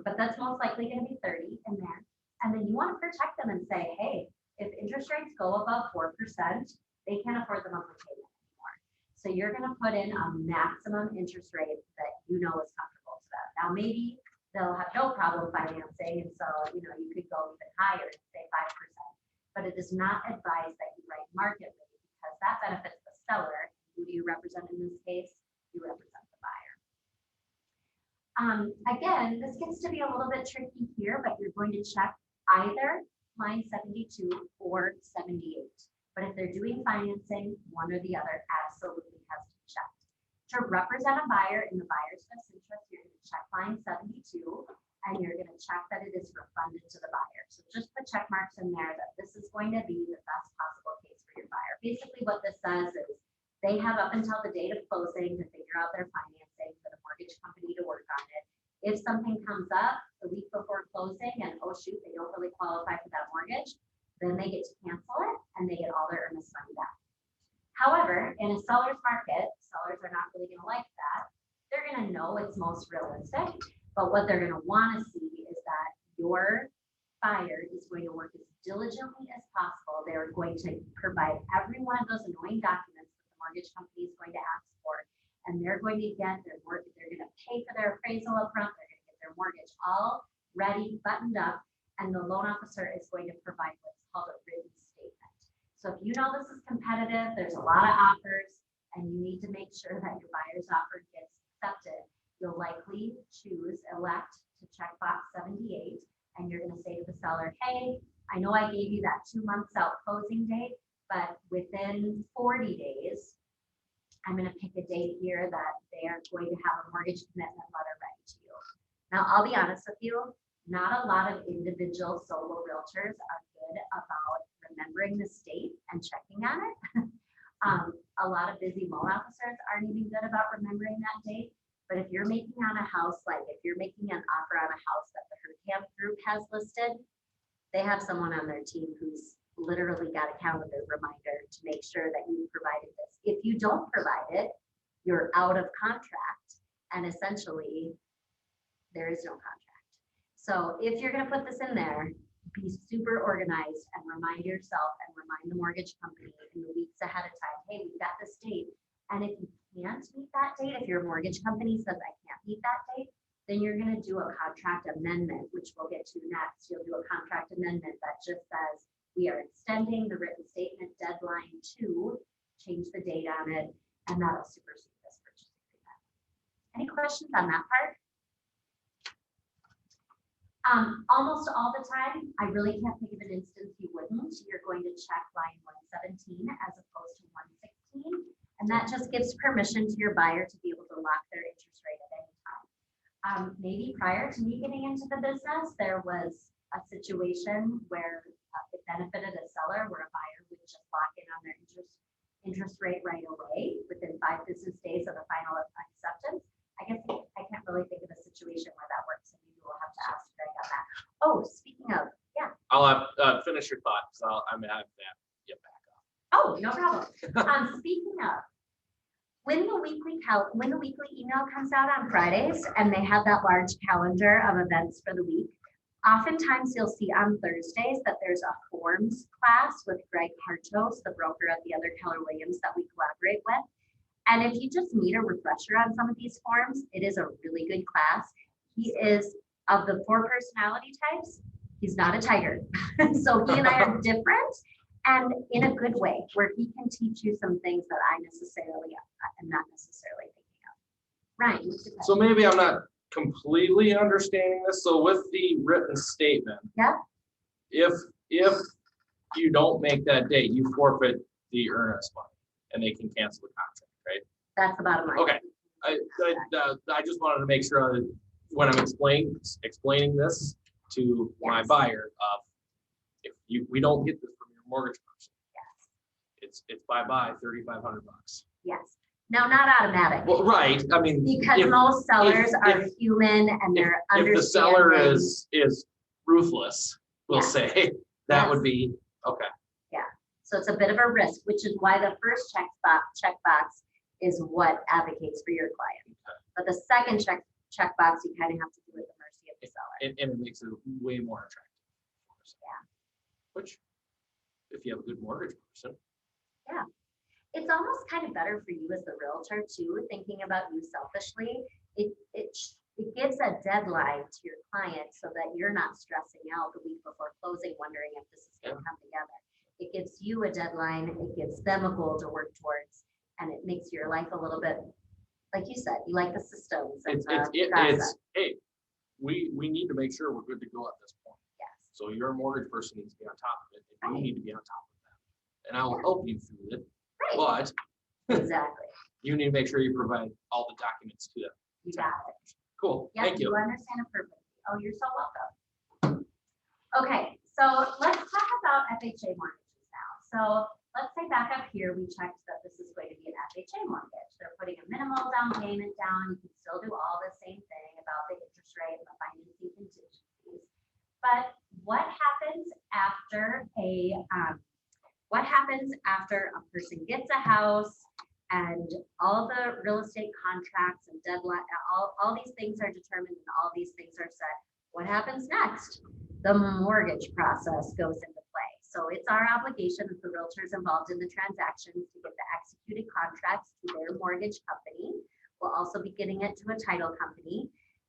But that's most likely going to be 30 in there. And then you want to protect them and say, hey, if interest rates go above 4%, they can't afford the monthly payment anymore. So you're going to put in a maximum interest rate that you know is comfortable to them. Now, maybe they'll have no problem financing, and so you could go even higher, say 5%. But it is not advised that you write market rate because that benefits the seller. Who do you represent in this case? You represent the buyer. Again, this gets to be a little bit tricky here, but you're going to check either line 72 or 78. But if they're doing financing, one or the other absolutely has to be checked. To represent a buyer in the buyer's best interest, you're going to check line 72, and you're going to check that it is refunded to the buyer. So just put check marks in there that this is going to be the best possible case for your buyer. Basically what this says is they have up until the date of closing to figure out their financing for the mortgage company to work on it. If something comes up the week before closing and, oh shoot, they don't really qualify for that mortgage, then they get to cancel it and they get all their earnest money back. However, in a seller's market, sellers are not really going to like that. They're going to know it's most realistic, but what they're going to want to see is that your buyer is going to work as diligently as possible. They're going to provide every one of those annoying documents that the mortgage company is going to ask for, and they're going to get their mortgage. They're going to pay for their appraisal up front. They're going to get their mortgage all ready, buttoned up, and the loan officer is going to provide what's called a written statement. So if you know this is competitive, there's a lot of offers, and you need to make sure that your buyer's offer gets accepted, you'll likely elect to check box 78, and you're going to say to the seller, hey, I know I gave you that 2 months out closing date, but within 40 days, I'm going to pick a date here that they are going to have a mortgage commitment letter ready to you. Now, I'll be honest with you, not a lot of individual solo realtors are good about remembering the date and checking on it. A lot of busy loan officers aren't even good about remembering that date. But if you're making on a house, like if you're making an offer on a house that the Bootcamp group has listed, they have someone on their team who's literally got a calendar reminder to make sure that you provided this. If you don't provide it, you're out of contract, and essentially there is no contract. So if you're going to put this in there, be super organized and remind yourself and remind the mortgage company in the weeks ahead of time, hey, we've got this date. And if you can't meet that date, if your mortgage company says I can't meet that date, then you're going to do a contract amendment, which we'll get to next. You'll do a contract amendment that just says we are extending the written statement deadline to change the date on it, and that'll supersede this purchase agreement. Any questions on that part? Almost all the time, I really can't think of an instance you wouldn't. You're going to check line 117 as opposed to 15. And that just gives permission to your buyer to be able to lock their interest rate at any time. Maybe prior to me getting into the business, there was a situation where it benefited a seller where a buyer would just lock in on their interest rate right away within 5 business days of the final acceptance. I guess I can't really think of a situation where that works, and maybe we'll have to ask Greg on that. Oh, speaking of, yeah. I'll have, finish your thought, because I'm gonna have that get back up. Oh, no problem. Speaking of, when the weekly email comes out on Fridays and they have that large calendar of events for the week, oftentimes you'll see on Thursdays that there's a forms class with Greg Hartos, the broker at the other Keller Williams that we collaborate with. And if you just need a refresher on some of these forms, it is a really good class. He is, of the 4 personality types, he's not a tiger. So he and I are different, and in a good way, where he can teach you some things that I necessarily am not necessarily thinking of. Ryan, what's your So question? maybe I'm not completely understanding this. So with the written statement. Yeah. If you don't make that date, you forfeit the earnest money and they can cancel the contract, right? That's the bottom line. Okay. I just wanted to make sure that when I'm explaining this to my Yes. buyer, if we don't get this from your mortgage person, Yes. it's bye-bye, $3,500. Yes. No, not automatic. Well, right, I mean. Because if- most sellers if- are human and they're If the seller understanding. is ruthless, we'll Yeah. say, that Yes. would be, okay. So it's a bit of a risk, which is why the first checkbox is what advocates for your client. But the second checkbox, you kind of have to do at the mercy of the seller. And it makes it way more attractive. Yeah. Which, if you have a good mortgage person, It's almost kind of better for you as the realtor too, thinking about you selfishly. It gives a deadline to your client so that you're not stressing out the week before closing, wondering if this is going to come together. It gives you a deadline, it gives them a goal to work towards, and it makes your life a little bit, like you said, you like the systems and the process. hey, we need to make sure we're good to go at this point. Yes, So your mortgage person needs to be on top of it, and Right. you need to be on top of that. And I will help you through it, right, but exactly. you need to make sure you provide all the documents to them. You got it. Cool, Yep, thank you. you understand it perfectly. Oh, you're so welcome. Okay, so let's talk about FHA mortgages now. So let's say back up here, we checked that this is going to be an FHA mortgage. They're putting a minimal down payment down. You can still do all the same thing about the interest rate and the financing contingencies. But what happens after a person gets a house and all the real estate contracts and deadline, all these things are determined and all these things are set? What happens next? The mortgage process goes into play. So it's our obligation as the realtors involved in the transactions to get the executed contracts to their mortgage company. We'll also be getting it to a title company.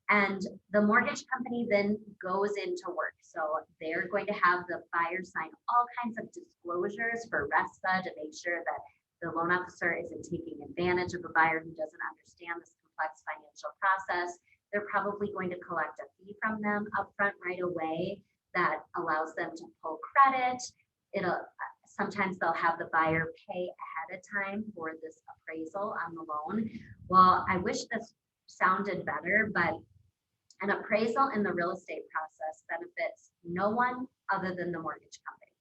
And the mortgage company then goes into work. So they're going to have the buyer sign all kinds of disclosures for RESPA to make sure that the loan officer isn't taking advantage of a buyer who doesn't understand this complex financial process. They're probably going to collect a fee from them upfront right away that allows them to pull credit. Sometimes they'll have the buyer pay ahead of time for this appraisal on the loan. Well, I wish this sounded better, but an appraisal in the real estate process benefits no one other than the mortgage company.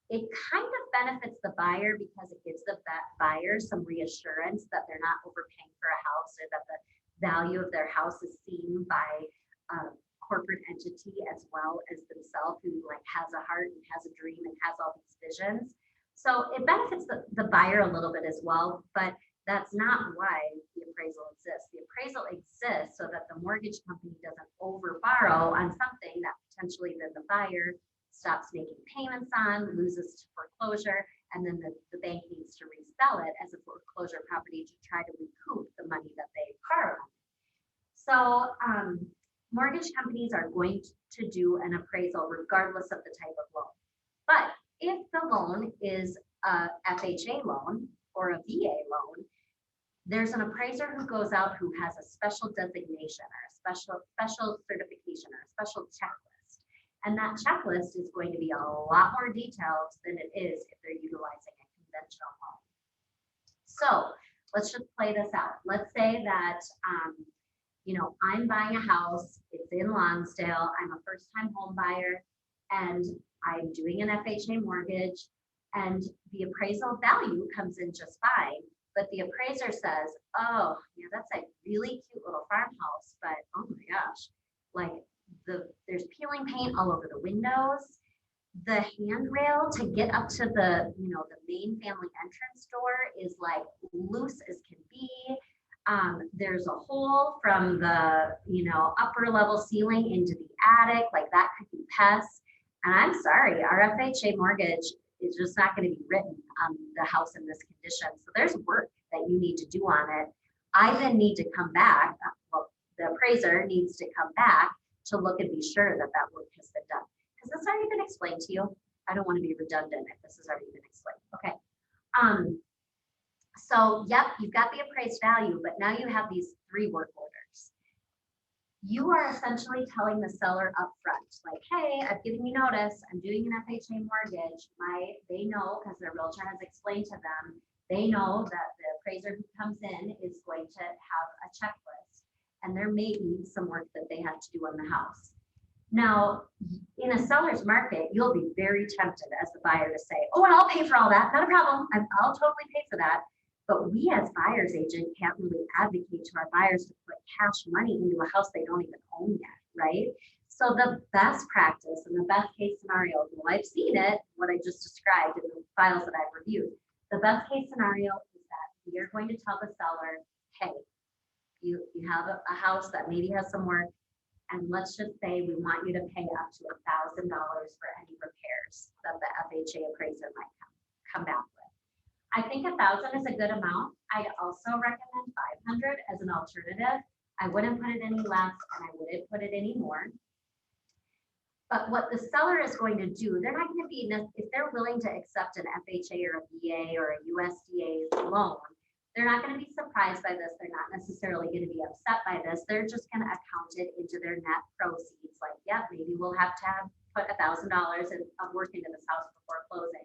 It kind of benefits the buyer because it gives the buyer some reassurance that they're not overpaying for a house, or that the value of their house is seen by a corporate entity as well as themselves, who has a heart and has a dream and has all these visions. So it benefits the buyer a little bit as well, but that's not why the appraisal exists. The appraisal exists so that the mortgage company doesn't overborrow on something that potentially then the buyer stops making payments on, loses to foreclosure, and then the bank needs to resell it as a foreclosure property to try to recoup the money that they borrowed. So mortgage companies are going to do an appraisal regardless of the type of loan. But if the loan is a FHA loan or a VA loan, there's an appraiser who goes out who has a special designation or a special certification or a special checklist. And that checklist is going to be a lot more detailed than it is if they're utilizing a conventional loan. So let's just play this out. Let's say that, I'm buying a house, it's in Lonsdale, I'm a first-time home buyer, and I'm doing an FHA mortgage, and the appraisal value comes in just fine, but the appraiser says, oh, yeah, that's a really cute little farmhouse, but oh my gosh, like there's peeling paint all over the windows. The handrail to get up to the main family entrance door is like loose as can be. There's a hole from the, upper level ceiling into the attic, like that could be pests. And I'm sorry, our FHA mortgage is just not going to be written on the house in this condition. So there's work that you need to do on it. I then need to come back, the appraiser needs to come back to look and be sure that that work has been done. Has this already been explained to you? I don't want to be redundant if this has already been explained. Okay. So yep, you've got the appraised value, but now you have these 3 work orders. You are essentially telling the seller up front, like, hey, I've given you notice, I'm doing an FHA mortgage. They know, because their realtor has explained to them, they know that the appraiser who comes in is going to have a checklist, and there may be some work that they have to do on the house. Now, in a seller's market, you'll be very tempted as the buyer to say, oh, and I'll pay for all that, not a problem, I'll totally pay for that. But we as buyer's agent can't really advocate to our buyers to put cash money into a house they don't even own yet, right? So the best practice and the best case scenario, well, I've seen it, what I just described in the files that I've reviewed. The best case scenario is that you're going to tell the seller, hey, you have a house that maybe has some work, and let's just say we want you to pay up to $1,000 for any repairs that the FHA appraiser might come back with. I think 1,000 is a good amount. I'd also recommend 500 as an alternative. I wouldn't put it any less and I wouldn't put it any more. But what the seller is going to do, they're not going to be, if they're willing to accept an FHA or a VA or a USDA loan, they're not going to be surprised by this. They're not necessarily going to be upset by this. They're just going to account it into their net proceeds. Like, yeah, maybe we'll have to put $1,000 of work into this house before closing.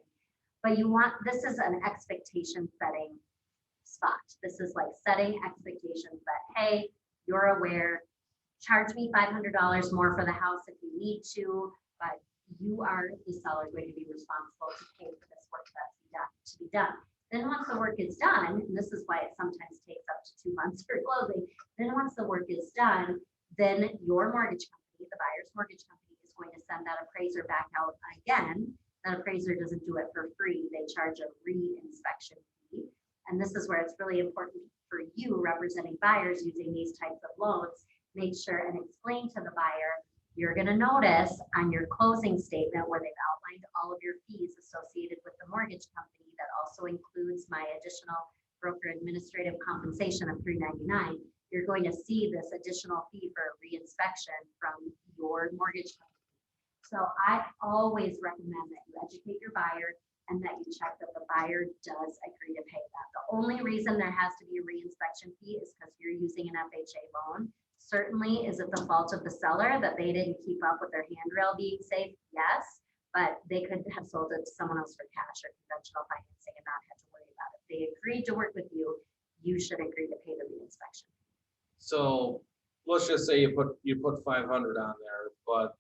But this is an expectation setting spot. This is like setting expectations that, hey, you're aware, charge me $500 more for the house if you need to, but you are the seller going to be responsible to pay for this work that's to be done. Then once the work is done, and this is why it sometimes takes up to 2 months for closing, then once the work is done, then your mortgage company, the buyer's mortgage company, is going to send that appraiser back out again. That appraiser doesn't do it for free. They charge a re-inspection fee. And this is where it's really important for you representing buyers using these types of loans. Make sure and explain to the buyer, you're going to notice on your closing statement where they've outlined all of your fees associated with the mortgage company. That also includes my additional broker administrative compensation of $399. You're going to see this additional fee for re-inspection from your mortgage company. So I always recommend that you educate your buyer and that you check that the buyer does agree to pay that. The only reason there has to be a re-inspection fee is because you're using an FHA loan. Certainly, is it the fault of the seller that they didn't keep up with their handrail being safe? Yes, but they could have sold it to someone else for cash or conventional financing and not have to worry about it. If they agreed to work with you, you should agree to pay the re-inspection. So let's just say you put 500 on there, but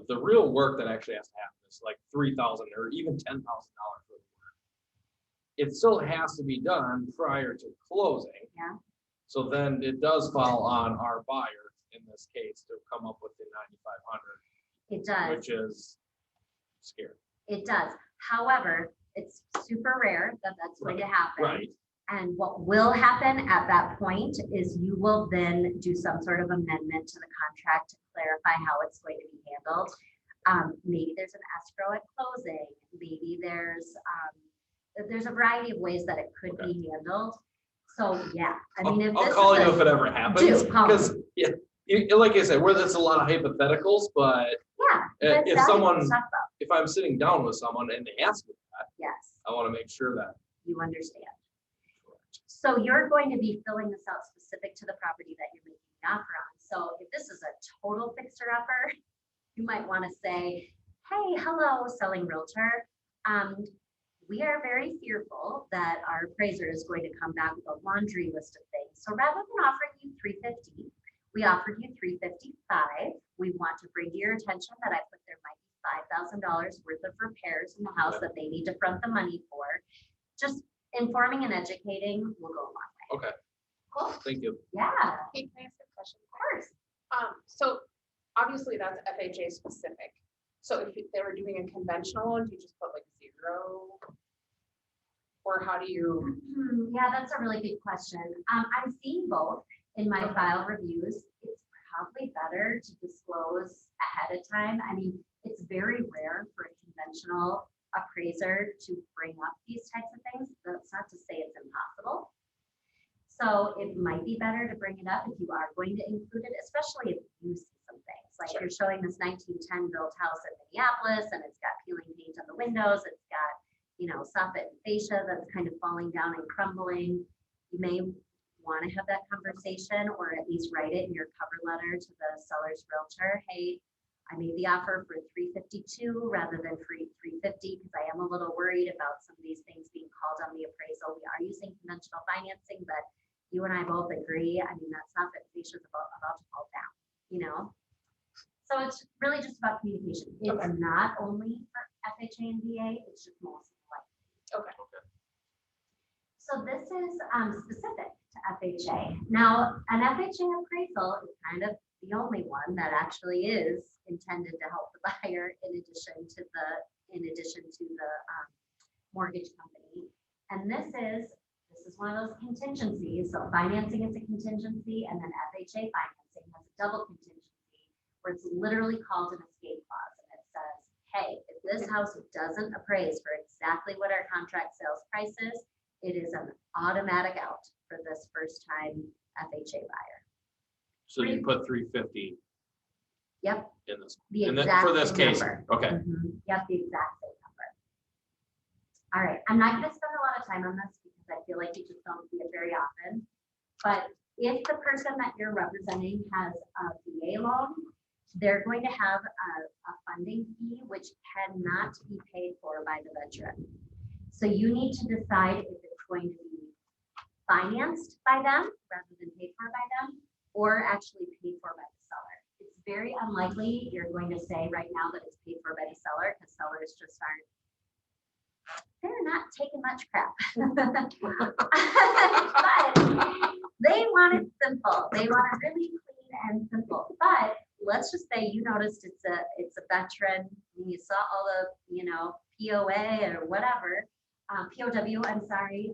the real work that actually has to happen is like $3,000 or even $10,000 for the work. It still has to be done prior to closing. Yeah. So then it does fall on our buyer in this case to come up with the 9,500. It does. Which is scary. It does. However, it's super rare that that's going to happen. Right. And what will happen at that point is you will then do some sort of amendment to the contract to clarify how it's going to be handled. Maybe there's an escrow at closing. Maybe there's a variety of ways that it could be handled. So yeah, I mean, if I'll call you if it ever happens. Because yeah, like I said, where there's a lot of hypotheticals, but yeah, if I'm sitting down with someone and they ask me that, yes, I want to make sure that you understand. So you're going to be filling this out specific to the property that you're making the offer on. So if this is a total fixer-upper, you might want to say, hey, hello, selling realtor. we are very fearful that our appraiser is going to come back with a laundry list of things. So rather than offering you $350, we offered you $355. We want to bring to your attention that I put there might be $5,000 worth of repairs in the house that they need to front the money for. Just informing and educating will go a long way. Okay, Cool. thank you. Yeah, Hey, can I ask a question? of course. So obviously that's FHA specific. So if they were doing a conventional one, do you just put like 0? Or how do you? Yeah, that's a really good question. I'm seeing both in my file reviews. It's probably better to disclose ahead of time. I mean, it's very rare for a conventional appraiser to bring up these types of things. That's not to say it's impossible. So it might be better to bring it up if you are going to include it, especially if you see some things. Like Sure. you're showing this 1910 built house in Minneapolis and it's got peeling paint on the windows. It's got, you know, soffit and fascia that's kind of falling down and crumbling. You may want to have that conversation or at least write it in your cover letter to the seller's realtor. Hey, I made the offer for $352 rather than $350 because I am a little worried about some of these things being called on the appraisal. We are using conventional financing, but you and I both agree. I mean, that soffit fascia is about to fall down, you know? So it's really just about communication. It's Okay. not only for FHA and VA, it's just mostly like. Okay. So this is specific to FHA. Now, an FHA appraisal is kind of the only one that actually is intended to help the buyer in addition to the mortgage company. And this is one of those contingencies. So financing is a contingency, and then FHA financing has a double contingency where it's literally called an escape clause, and it says, hey, if this house doesn't appraise for exactly what our contract sales price is, it is an automatic out for this first time FHA buyer. So you put 350 Yep, in this, the and then exact for this same case, number. okay. Yep, the exact same number. All right, I'm not gonna spend a lot of time on this because I feel like you just don't see it very often. But if the person that you're representing has a VA loan, they're going to have a funding fee which cannot be paid for by the veteran. So you need to decide if it's going to be financed by them rather than paid for by them, or actually paid for by the seller. It's very unlikely you're going to say right now that it's paid for by the seller because sellers just aren't, they're not taking much crap. But they want it simple. They want it really clean and simple. But let's just say you noticed it's a veteran, and you saw all the, you know, POA or whatever, POW, I'm sorry,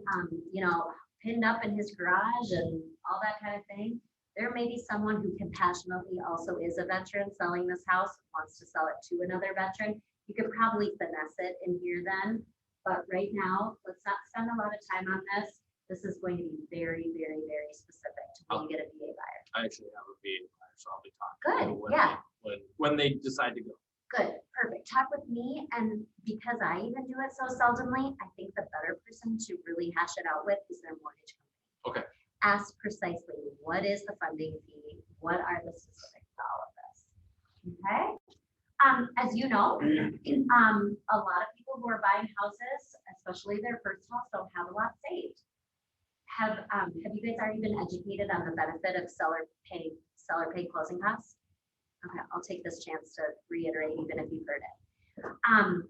you know, pinned up in his garage and all that kind of thing. There may be someone who compassionately also is a veteran selling this house, wants to sell it to another veteran. You could probably finesse it in here then, but right now, let's not spend a lot of time on this. This is going to be very, very, very specific to when you get a VA buyer. I actually have a VA buyer, so I'll be talking. Good, to when yeah. When they decide to go. Good, perfect. Talk with me, and because I even do it so seldomly, I think the better person to really hash it out with is their mortgage company. Okay. Ask precisely, what is the funding fee? What are the specifics of all of this? Okay. As you know, a lot of people who are buying houses, especially their first house, don't have a lot saved. Have you guys already been educated on the benefit of seller paid closing costs? Okay, I'll take this chance to reiterate, even if you've heard it.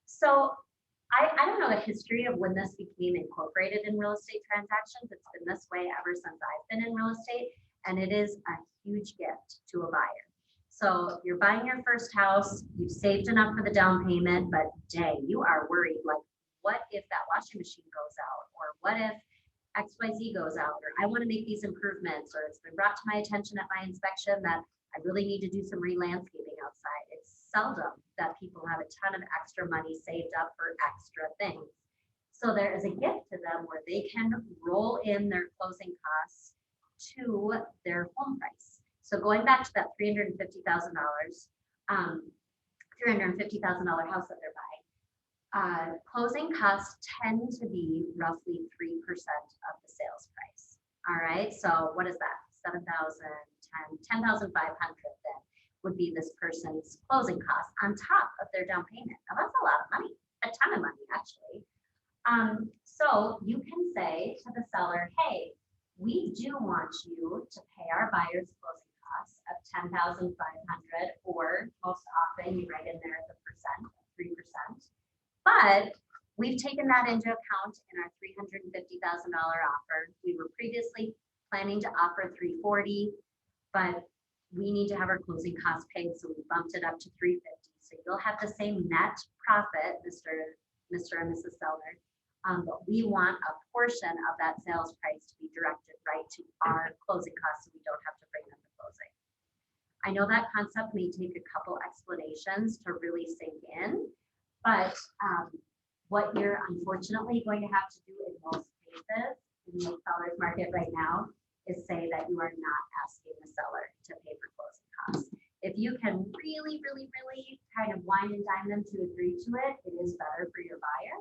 So I don't know the history of when this became incorporated in real estate transactions. It's been this way ever since I've been in real estate, and it is a huge gift to a buyer. So you're buying your first house, you've saved enough for the down payment, but dang, you are worried, like, what if that washing machine goes out? Or what if XYZ goes out? Or I want to make these improvements, or it's been brought to my attention at my inspection that I really need to do some re-landscaping outside. It's seldom that people have a ton of extra money saved up for extra things. So there is a gift to them where they can roll in their closing costs to their home price. So going back to that $350,000 house that they're buying, closing costs tend to be roughly 3% of the sales price. All right, so what is that? 10,500 then would be this person's closing costs on top of their down payment. Now that's a lot of money, a ton of money actually. So you can say to the seller, hey, we do want you to pay our buyer's closing costs of $10,500, or most often you write in there the percent, 3%. But we've taken that into account in our $350,000 offer. We were previously planning to offer $340,000, but we need to have our closing costs paid, so we bumped it up to $350,000. So you'll have the same net profit, Mr. and Mrs. Seller, but we want a portion of that sales price to be directed right to our closing costs, so we don't have to bring them to closing. I know that concept may take a couple explanations to really sink in, but what you're unfortunately going to have to do in most cases in the seller's market right now is say that you are not asking the seller to pay for closing costs. If you can really, really, really kind of wine and dine them to agree to it, it is better for your buyer,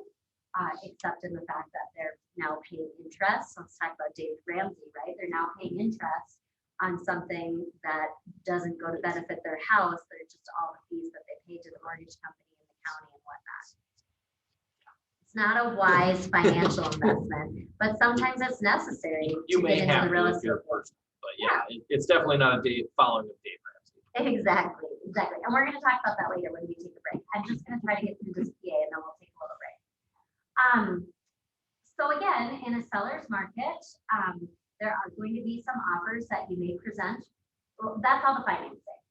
except in the fact that they're now paying interest. Let's talk about David Ramsey, right? They're now paying interest on something that doesn't go to benefit their house. They're just all the fees that they pay to the mortgage company and the county and whatnot. It's not a wise financial investment, but sometimes it's necessary You to may get into have the real to if estate. you're a person, but yeah, it's definitely not a day following of Dave Ramsey. Exactly. And we're going to talk about that later when we take a break. I'm just going to try to get through this PA and then we'll take a little break. So again, in a seller's market, there are going to be some offers that you may present. Well, that's all the financing.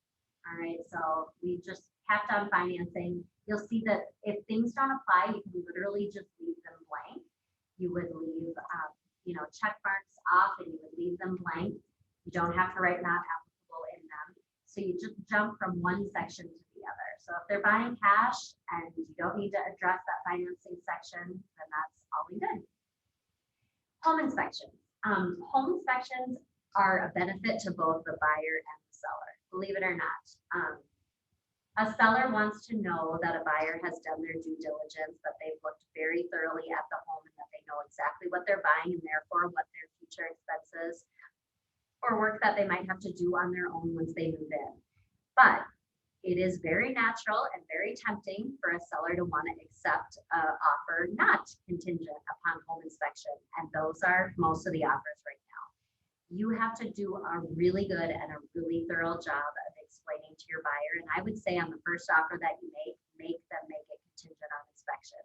All right, so we just capped on financing. You'll see that if things don't apply, you can literally just leave them blank. You would leave, check marks off and you would leave them blank. You don't have to write not applicable in them. So you just jump from one section to the other. So if they're buying cash and you don't need to address that financing section, then that's all we did. Home inspections. Home inspections are a benefit to both the buyer and the seller, believe it or not. A seller wants to know that a buyer has done their due diligence, that they've looked very thoroughly at the home and that they know exactly what they're buying and therefore what their future expenses or work that they might have to do on their own once they move in. But it is very natural and very tempting for a seller to want to accept an offer not contingent upon home inspection. And those are most of the offers right now. You have to do a really good and a really thorough job of explaining to your buyer. And I would say on the first offer that you make them make it contingent on inspection.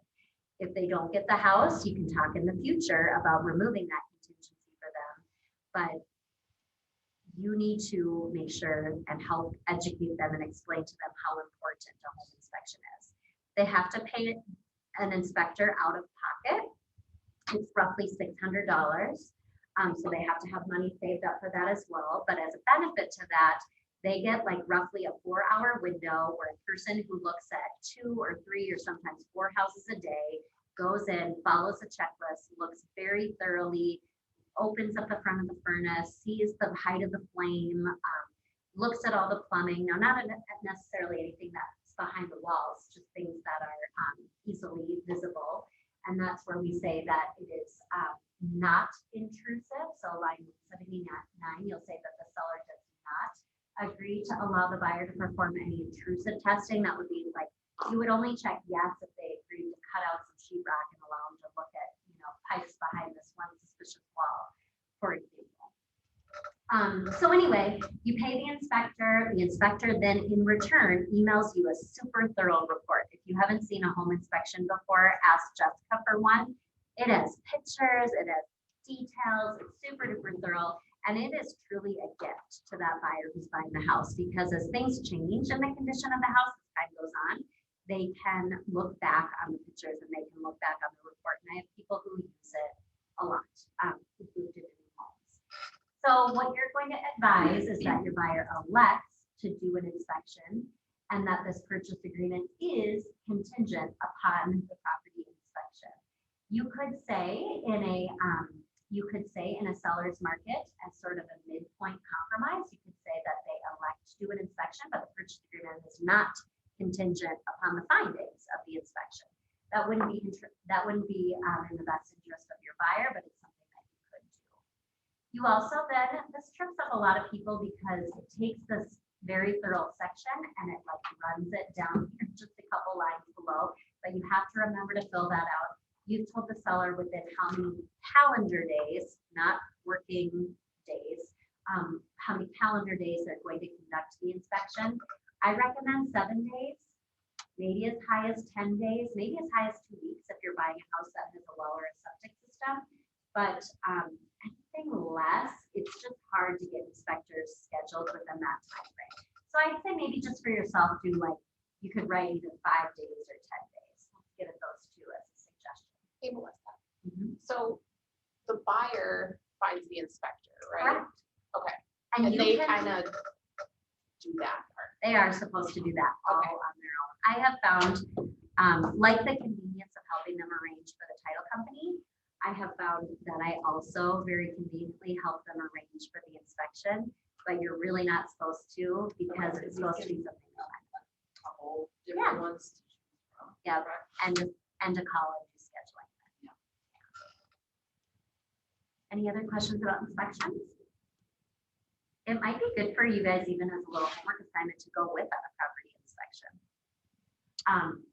If they don't get the house, you can talk in the future about removing that contingency for them. But you need to make sure and help educate them and explain to them how important a home inspection is. They have to pay an inspector out of pocket. It's roughly $600. So they have to have money saved up for that as well. But as a benefit to that, they get like roughly a 4-hour window where a person who looks at 2 or 3 or sometimes 4 houses a day goes in, follows a checklist, looks very thoroughly, opens up the front of the furnace, sees the height of the flame, looks at all the plumbing. Now, not necessarily anything that's behind the walls, just things that are easily visible. And that's where we say that it is not intrusive. So line 79, you'll say that the seller does not agree to allow the buyer to perform any intrusive testing. That would be like, you would only check yes if they agreed to cut out some sheetrock and allow them to look at, pipes behind this one suspicious wall, for example. So anyway, you pay the inspector then in return emails you a super thorough report. If you haven't seen a home inspection before, ask Jessica for one. It has pictures, it has details, it's super duper thorough, and it is truly a gift to that buyer who's buying the house, because as things change in the condition of the house as time goes on, they can look back on the pictures and they can look back on the report. And I have people who use it a lot, who moved into new homes. So what you're going to advise is that your buyer elects to do an inspection and that this purchase agreement is contingent upon the property inspection. You could say in a seller's market as sort of a midpoint compromise, you could say that they elect to do an inspection, but the purchase agreement is not contingent upon the findings of the inspection. That wouldn't be in the best interest of your buyer, but it's something that you could do. You also this trips up a lot of people because it takes this very thorough section and it like runs it down here just a couple lines below, but you have to remember to fill that out. you've told the seller within how many calendar days, not working days, how many calendar days they're going to conduct the inspection. I recommend 7 days, maybe as high as 10 days, maybe as high as 2 weeks if you're buying a house that has a well or a septic system. But anything less, it's just hard to get inspectors scheduled within that time frame. So I'd say maybe just for yourself, do like, you could write either 5 days or 10 days. Let's get at those two as a suggestion. Hey, Melissa. So the buyer finds the inspector, right? Correct. Okay. And And you they can- kind of do that part. They are supposed to do that all Okay. on their own. I have found, like the convenience of helping them arrange for the title company, I have found that I also very conveniently help them arrange for the inspection, but you're really not supposed to because it's supposed to be something they like. Couple Yeah. different ones to choose from. Yeah, and to call and do scheduling. Yeah. Any other questions about inspections? It might be good for you guys even as a little homework assignment to go with a property inspection. I'm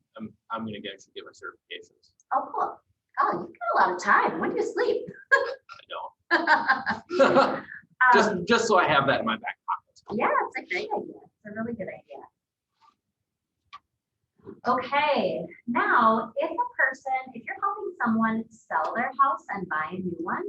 gonna actually get my certifications. Oh, cool. Oh, you've got a lot of time. When do you sleep? I don't. Just so I have that in my back pocket. Yeah, it's a great idea. It's a really good idea. Okay, now if you're helping someone sell their house and buy a new one,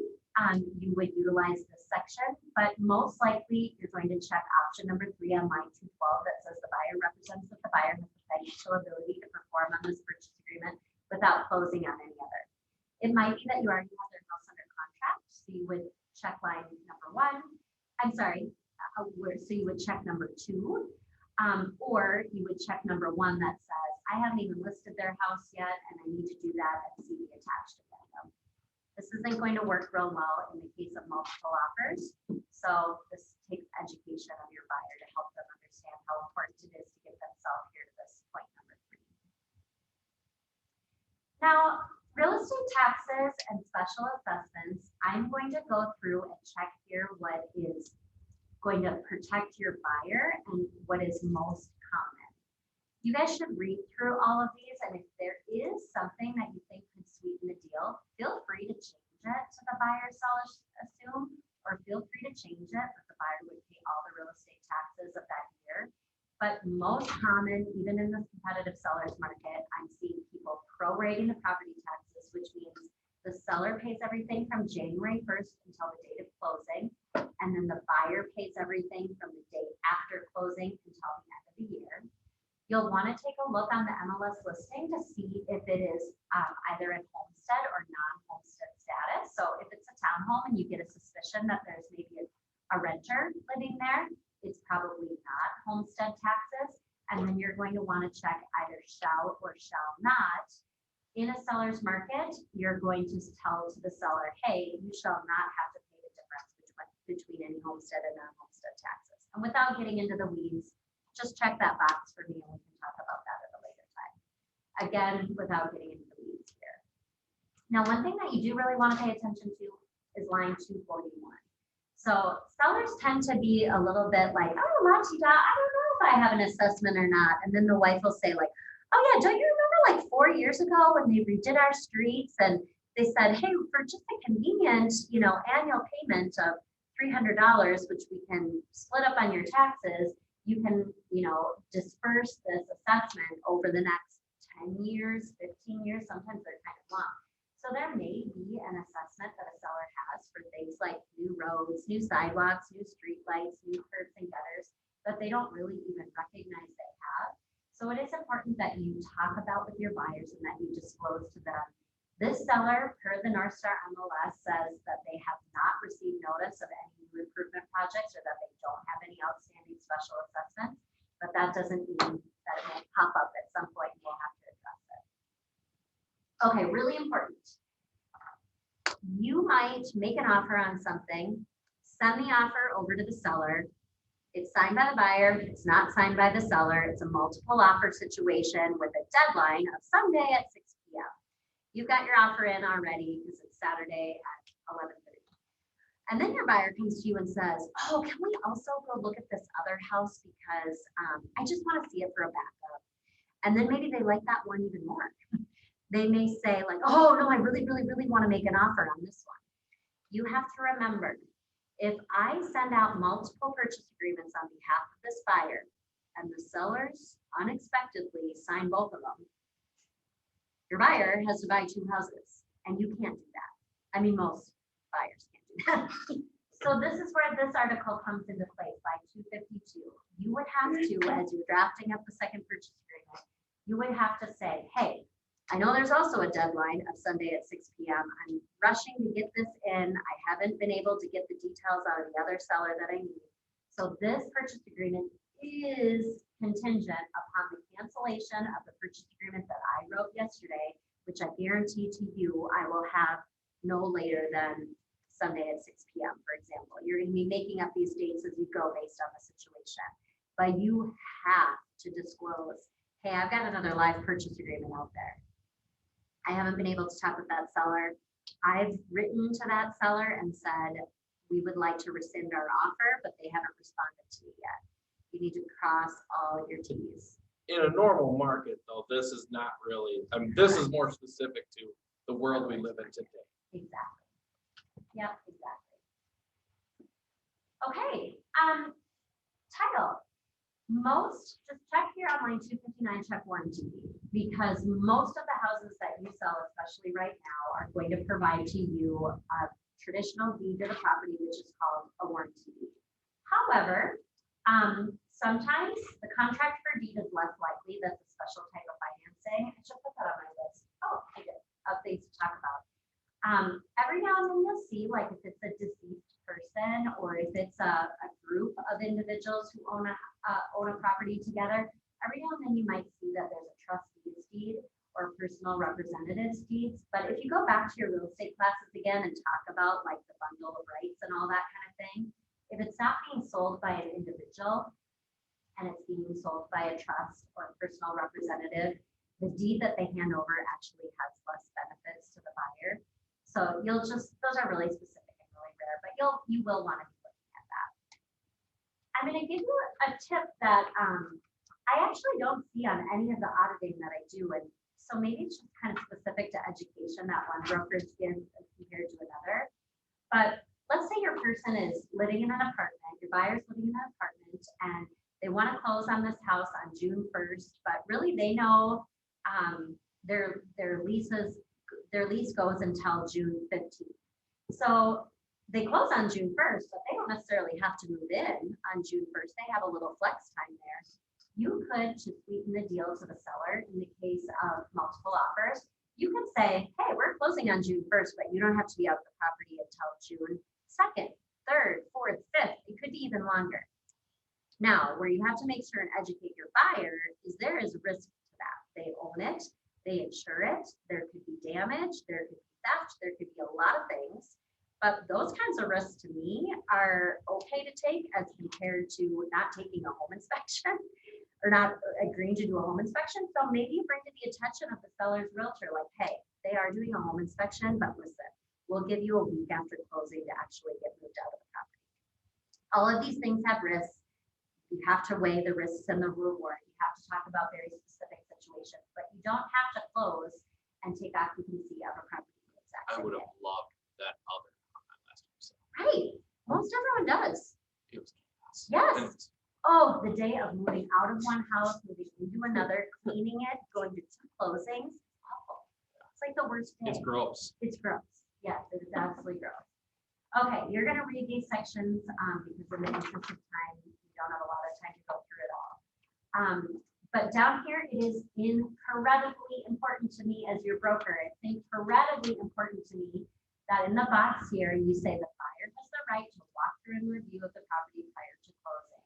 you would utilize this section, but most likely you're going to check option number 3 on line 212 that says the buyer represents that the buyer has the financial ability to perform on this purchase agreement without closing on any other. It might be that you already have their house under contract, so you would check line number 1. I'm sorry, so you would check number 2, or you would check number 1 that says, I haven't even listed their house yet, and I need to do that and see the attached addendum. This isn't going to work real well in the case of multiple offers, so this takes education of your buyer to help them understand how important it is to get themselves here to this point number 3. Now, real estate taxes and special assessments, I'm going to go through and check here what is going to protect your buyer and what is most common. You guys should read through all of these, and if there is something that you think could sweeten the deal, feel free to change it to the buyer seller assume, or feel free to change it that the buyer would pay all the real estate taxes of that year. But most common, even in this competitive seller's market, I'm seeing people prorating the property taxes, which means the seller pays everything from January 1st until the date of closing, and then the buyer pays everything from the date after closing until the end of the year. You'll want to take a look on the MLS listing to see if it is either in homestead or non-homestead status. So if it's a townhome and you get a suspicion that there's maybe a renter living there, it's probably not homestead taxes. And then you're going to want to check either shall or shall not. In a seller's market, you're going to tell to the seller, hey, you shall not have to pay the difference between any homestead and non-homestead taxes. And without getting into the weeds, just check that box for me and we can talk about that at a later time. Again, without getting into the weeds here. Now, one thing that you do really want to pay attention to is line 241. So sellers tend to be a little bit like, oh, la-ti-da, I don't know if I have an assessment or not. And then the wife will say like, oh yeah, don't you remember like 4 years ago when they redid our streets and they said, hey, for just a convenient, annual payment of $300, which we can split up on your taxes, you can, disperse this assessment over the next 10 years, 15 years, sometimes they're kind of long. So there may be an assessment that a seller has for things like new roads, new sidewalks, new street lights, new curbs and gutters that they don't really even recognize they have. So it is important that you talk about with your buyers and that you disclose to them. This seller, per the North Star MLS, says that they have not received notice of any new improvement projects or that they don't have any outstanding special assessments, but that doesn't mean that it won't pop up at some point and we'll have to address it. Okay, really important. You might make an offer on something, send the offer over to the seller. It's signed by the buyer, it's not signed by the seller. It's a multiple offer situation with a deadline of someday at 6 p.m. You've got your offer in already because it's Saturday at 11:30. And then your buyer comes to you and says, oh, can we also go look at this other house because I just want to see it for a backup. And then maybe they like that one even more. They may say like, oh, no, I really, really, really want to make an offer on this one. You have to remember, if I send out multiple purchase agreements on behalf of this buyer and the sellers unexpectedly sign both of them, your buyer has to buy 2 houses and you can't do that. I mean, most buyers can't do that. So this is where this article comes into play by 252. You would have to, as you're drafting up the second purchase agreement, you would have to say, hey, I know there's also a deadline of Sunday at 6 p.m. I'm rushing to get this in. I haven't been able to get the details out of the other seller that I need. So this purchase agreement is contingent upon the cancellation of the purchase agreement that I wrote yesterday, which I guarantee to you I will have no later than Sunday at 6 p.m., for example. You're going to be making up these dates as you go based on the situation. But you have to disclose, hey, I've got another live purchase agreement out there. I haven't been able to talk with that seller. I've written to that seller and said, we would like to rescind our offer, but they haven't responded to me yet. You need to cross all your T's. In a normal market, though, this is not really, I mean, this is more specific to the world we live in today. Exactly. Yep, exactly. Okay, title. Most, just check here on line 259, check 1G, because most of the houses that you sell, especially right now, are going to provide to you a traditional deed to the property, which is called a warranty deed. However, sometimes the contract for deed is less likely. That's a special type of financing. I should put that on my list. Oh, I did, of things to talk about. Every now and then you'll see, like if it's a deceased person or if it's a group of individuals who own a property together, every now and then you might see that there's a trustee's deed or personal representative's deeds. But if you go back to your real estate classes again and talk about like the bundle of rights and all that kind of thing, if it's not being sold by an individual and it's being sold by a trust or a personal representative, the deed that they hand over actually has less benefits to the buyer. So you'll just, those are really specific and really rare, but you will want to be looking at that. I'm going to give you a tip that I actually don't see on any of the auditing that I do. And so maybe it's just kind of specific to education that one brokerage gives as compared to another. But let's say your person is living in an apartment, your buyer's living in an apartment, and they want to close on this house on June 1st, but really they know their lease goes until June 15th. So they close on June 1st, but they don't necessarily have to move in on June 1st. They have a little flex time there. You could, to sweeten the deal to the seller in the case of multiple offers, you could say, hey, we're closing on June 1st, but you don't have to be out of the property until June 2nd, 3rd, 4th, 5th. It could be even longer. Now, where you have to make sure and educate your buyer is there is risk to that. They own it, they insure it, there could be damage, there could be theft, there could be a lot of things. But those kinds of risks to me are okay to take as compared to not taking a home inspection or not agreeing to do a home inspection. So maybe bring to the attention of the seller's realtor, like, hey, they are doing a home inspection, but listen, we'll give you a week after closing to actually get moved out of the property. All of these things have risks. You have to weigh the risks and the reward. You have to talk about very specific situations, but you don't have to close and take occupancy of a property. I would have loved that other on that last episode. Right. Most everyone does. It was chaos. Yes. Oh, the day of moving out of one house, moving into another, cleaning it, going to 2 closings. Awful. It's like the worst day. It's gross. It's gross. Yes, it is absolutely gross. Okay, you're going to read these sections because in the interest of time, we don't have a lot of time to go through it all. But down here, it is incredibly important to me as your broker. It's incredibly important to me that in the box here, you say the buyer has the right to walk through and review of the property prior to closing,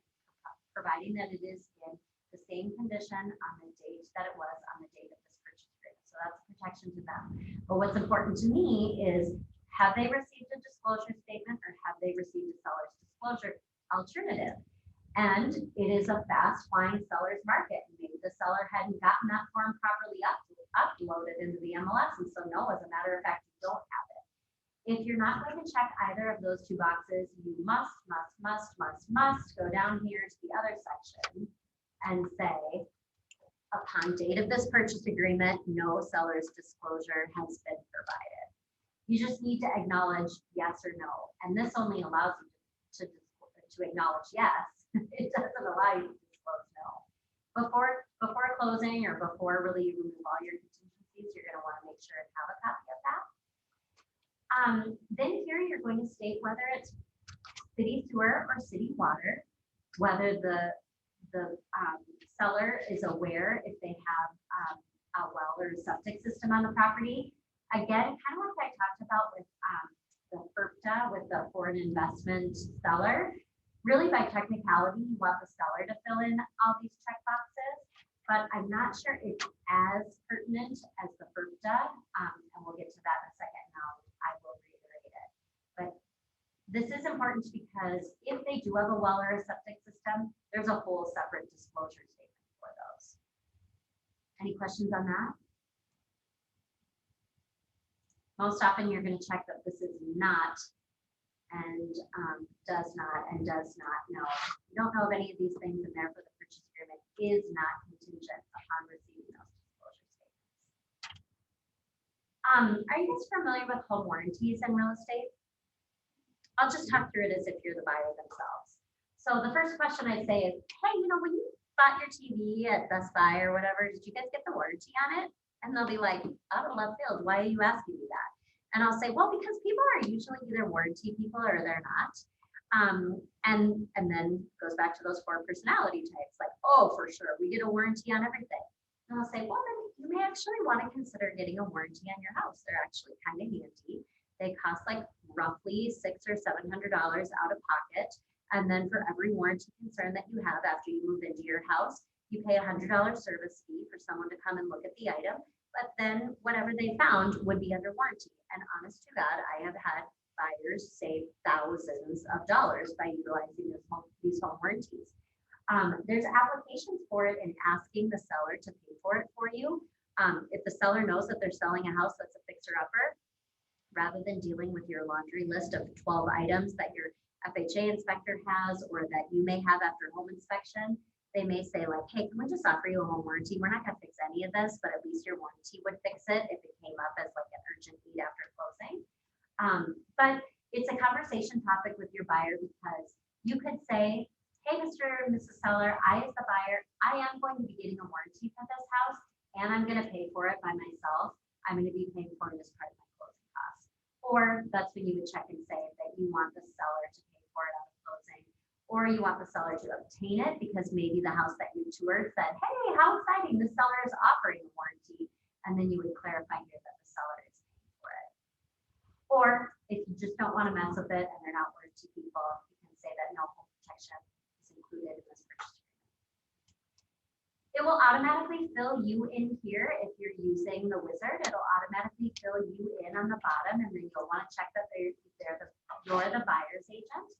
providing that it is in the same condition on the date that it was on the date of this purchase agreement. So that's protection to them. But what's important to me is, have they received a disclosure statement or have they received a seller's disclosure alternative? And it is a fast flying seller's market. Maybe the seller hadn't gotten that form properly uploaded into the MLS. And so no, as a matter of fact, you don't have it. If you're not going to check either of those 2 boxes, you must go down here to the other section and say, Upon date of this purchase agreement, no seller's disclosure has been provided. You just need to acknowledge yes or no, and this only allows you to acknowledge yes. It doesn't allow you to disclose no. Before closing or before really you remove all your contingencies, you're going to want to make sure and have a copy of that. Then here you're going to state whether it's city sewer or city water, whether the seller is aware if they have a well or a septic system on the property. Again, kind of like I talked about with the FERPTA, with the foreign investment seller. Really, by technicality, you want the seller to fill in all these check boxes, but I'm not sure it's as pertinent as the FERPTA, and we'll get to that in a second. Now, I will reiterate it. But this is important because if they do have a well or a septic system, there's a whole separate disclosure statement for those. Any questions on that? Most often you're going to check that this is not and does not know. You don't know of any of these things, and therefore the purchase agreement is not contingent upon receiving those disclosure statements. Are you guys familiar with home warranties in real estate? I'll just talk through it as if you're the buyer themselves. So the first question I'd say is, hey, when you bought your TV at Best Buy or whatever, did you guys get the warranty on it? And they'll be like, out of left field, why are you asking me that? And I'll say, well, because people are usually either warranty people or they're not. And then goes back to those 4 personality types, like, oh, for sure, we get a warranty on everything. And I'll say, well, then you may actually want to consider getting a warranty on your house. They're actually kind of handy. They cost like roughly $600 or $700 out of pocket. And then for every warranty concern that you have after you move into your house, you pay a $100 service fee for someone to come and look at the item. But then whatever they found would be under warranty. And honest to God, I have had buyers save thousands of dollars by utilizing these home warranties. There's applications for it in asking the seller to pay for it for you. If the seller knows that they're selling a house that's a fixer-upper, rather than dealing with your laundry list of 12 items that your FHA inspector has or that you may have after home inspection, they may say like, hey, can we just offer you a home warranty? We're not going to fix any of this, but at least your warranty would fix it if it came up as like an urgent need after closing. But it's a conversation topic with your buyer because you could say, hey, Mr. and Mrs. Seller, I as the buyer, I am going to be getting a warranty for this house and I'm going to pay for it by myself. I'm going to be paying for it as part of my closing costs. Or that's when you would check and say that you want the seller to pay for it at the closing. Or you want the seller to obtain it because maybe the house that you toured said, hey, how exciting, the seller is offering a warranty. And then you would clarify here that the seller is paying for it. Or if you just don't want to mess with it and they're not warranty people, you can say that no home protection is included in this purchase agreement. It will automatically fill you in here if you're using the wizard. It'll automatically fill you in on the bottom, and then you'll want to check that you're the buyer's agent.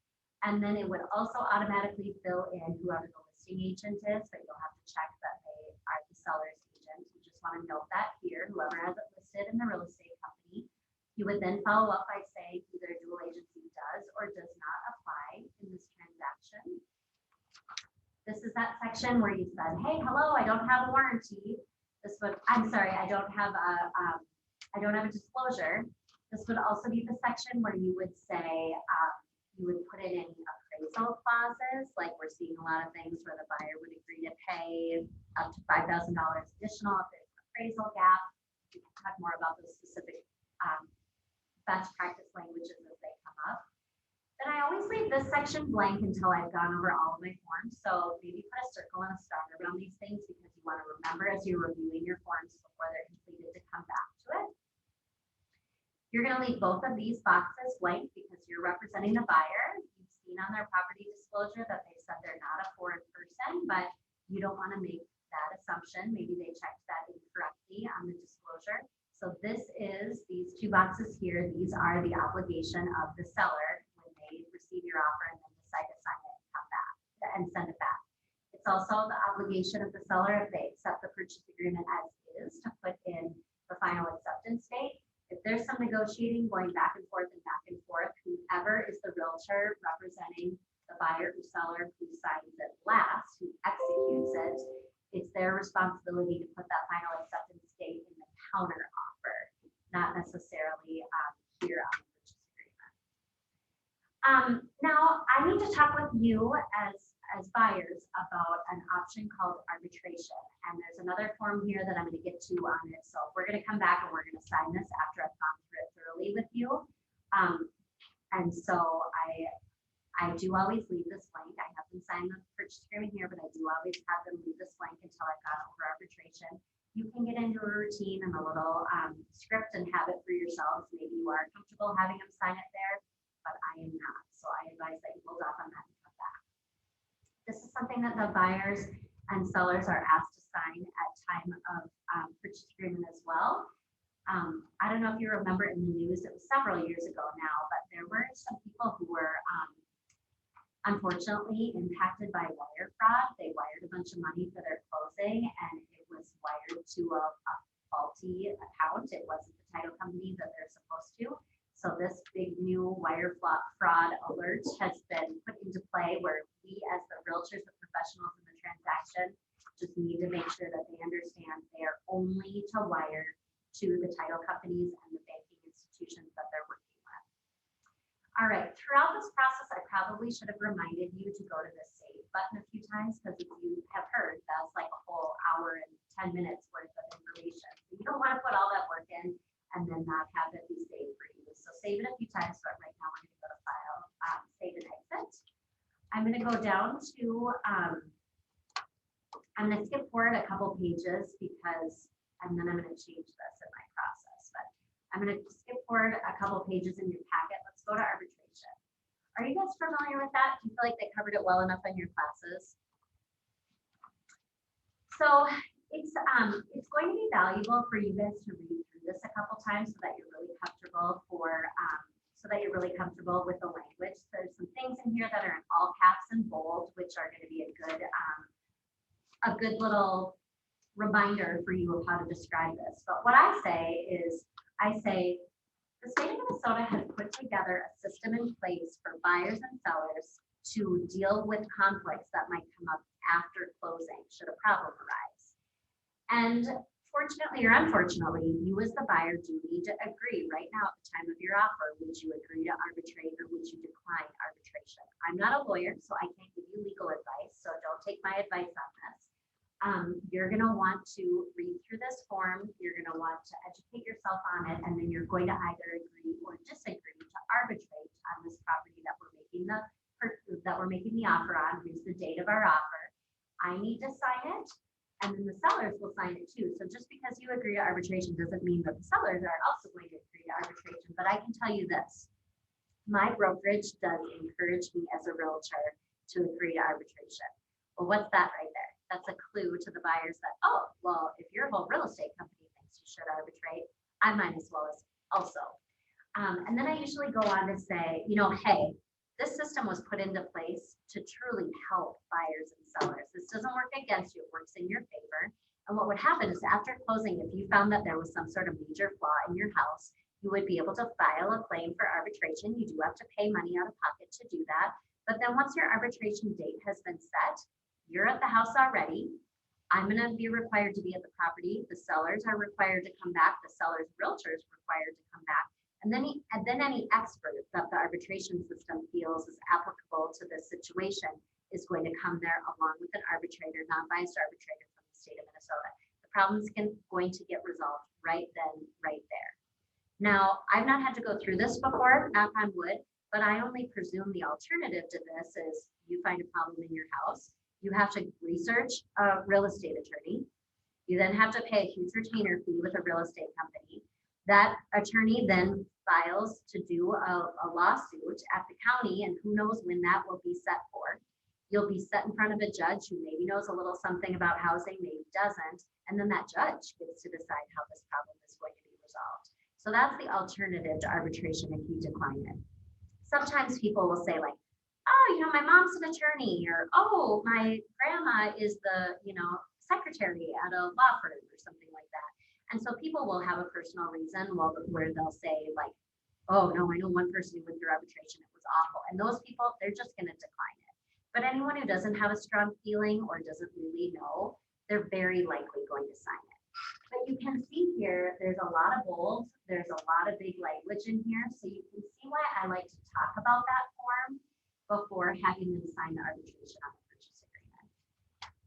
And then it would also automatically fill in whoever the listing agent is, but you'll have to check that they are the seller's agent. You just want to note that here, whoever has it listed in the real estate company. You would then follow up by saying either dual agency does or does not apply in this transaction. This is that section where you said, hey, hello, I don't have a warranty. This would, I'm sorry, I don't have a disclosure. This would also be the section where you would say, you would put it in appraisal clauses, like we're seeing a lot of things where the buyer would agree to pay up to $5,000 additional if there's an appraisal gap. We can talk more about those specific best practice languages as they come up. Then I always leave this section blank until I've gone over all of my forms. So maybe put a circle and a star around these things because you want to remember as you're reviewing your forms before they're completed to come back to it. You're going to leave both of these boxes blank because you're representing the buyer. You've seen on their property disclosure that they said they're not a foreign person, but you don't want to make that assumption. Maybe they checked that incorrectly on the disclosure. So this is these 2 boxes here. These are the obligation of the seller when they receive your offer and then decide to sign it and come back and send it back. It's also the obligation of the seller if they accept the purchase agreement as is to put in the final acceptance date. If there's some negotiating going back and forth, whoever is the realtor representing the buyer or seller who signs it last, who executes it, it's their their responsibility to put that final acceptance date in the counter offer, not necessarily here on the purchase agreement. Now, I need to talk with you as buyers about an option called arbitration. And there's another form here that I'm going to get to on it. So we're going to come back and we're going to sign this after I've gone through it thoroughly with you. And so I do always leave this blank. I have them sign the purchase agreement here, but I do always have them leave this blank until I've gone over arbitration. You can get into a routine and a little script and have it for yourselves. Maybe you are comfortable having them sign it there, but I am not. So I advise that you hold off on that and come back. This is something that the buyers and sellers are asked to sign at time of purchase agreement as well. I don't know if you remember in the news, it was several years ago now, but there were some people who were unfortunately impacted by wire fraud. They wired a bunch of money for their closing and it was wired to a faulty account. It wasn't the title company that they're supposed to. So this big new wire fraud alert has been put into play where we as the realtors, the professionals in the transaction, just need to make sure that they understand they are only to wire to the title companies and the banking institutions that they're working with. All right, throughout this process, I probably should have reminded you to go to the save button a few times because if you have heard, that's like a whole hour and 10 minutes worth of information. So you don't want to put all that work in and then not have it be saved for you. So save it a few times, but right now we're going to go to File, Save and Exit. I'm going to go down to, I'm going to skip forward a couple pages because, and then I'm going to change this in my process, but I'm going to skip forward a couple pages in your packet. Let's go to arbitration. Are you guys familiar with that? Do you feel like they covered it well enough in your classes? So it's going to be valuable for you guys to read through this a couple times so that you're really comfortable with the language. There's some things in here that are in all caps and bold, which are going to be a good little reminder for you of how to describe this. But what I say is, the state of Minnesota has put together a system in place for buyers and sellers to deal with conflicts that might come up after closing should a problem arise. And fortunately or unfortunately, you as the buyer do need to agree right now at the time of your offer. Would you agree to arbitrate or would you decline arbitration? I'm not a lawyer, so I can't give you legal advice, so don't take my advice on this. You're going to want to read through this form. You're going to want to educate yourself on it, and then you're going to either agree or disagree to arbitrate on this property that we're making the offer on. Here's the date of our offer. I need to sign it, and then the sellers will sign it too. So just because you agree to arbitration doesn't mean that the sellers are also going to agree to arbitration. But I can tell you this: my brokerage does encourage me as a realtor to agree to arbitration. Well, what's that right there? That's a clue to the buyers that, oh, well, if your whole real estate company thinks you should arbitrate, I might as well as also. And then I usually go on to say, hey, this system was put into place to truly help buyers and sellers. This doesn't work against you, it works in your favor. And what would happen is after closing, if you found that there was some sort of major flaw in your house, you would be able to file a claim for arbitration. You do have to pay money out of pocket to do that. But then once your arbitration date has been set, you're at the house already. I'm going to be required to be at the property. The sellers are required to come back. The seller's realtor is required to come back. And then any expert that the arbitration system feels is applicable to this situation is going to come there along with an arbitrator, non-biased arbitrator from the state of Minnesota. The problem's going to get resolved right then, right there. Now, I've not had to go through this before, knock on wood, but I only presume the alternative to this is you find a problem in your house. You have to research a real estate attorney. You then have to pay a huge retainer fee with a real estate company. That attorney then files to do a lawsuit at the county, and who knows when that will be set for. You'll be set in front of a judge who maybe knows a little something about housing, maybe doesn't, and then that judge gets to decide how this problem is going to be resolved. So that's the alternative to arbitration if you decline it. Sometimes people will say like, oh, my mom's an attorney, or, oh, my grandma is the, secretary at a law firm or something like that. And so people will have a personal reason where they'll say like, oh, no, I know one person who went through arbitration, it was awful. And those people, they're just going to decline it. But anyone who doesn't have a strong feeling or doesn't really know, they're very likely going to sign it. But you can see here, there's a lot of bold, there's a lot of big language in here, so you can see why I like to talk about that form before having them sign the arbitration on the purchase agreement.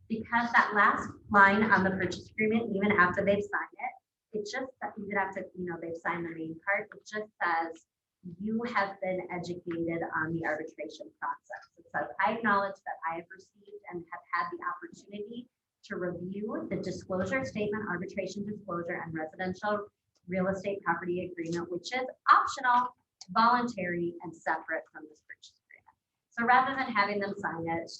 Because that last line on the purchase agreement, even after they've signed it, it just, even after, they've signed the main part, it just says, you have been educated on the arbitration process. It says, I acknowledge that I have received and have had the opportunity to review the disclosure statement, arbitration disclosure, and residential real estate property agreement, which is optional, voluntary, and separate from this purchase agreement. So rather than having them sign it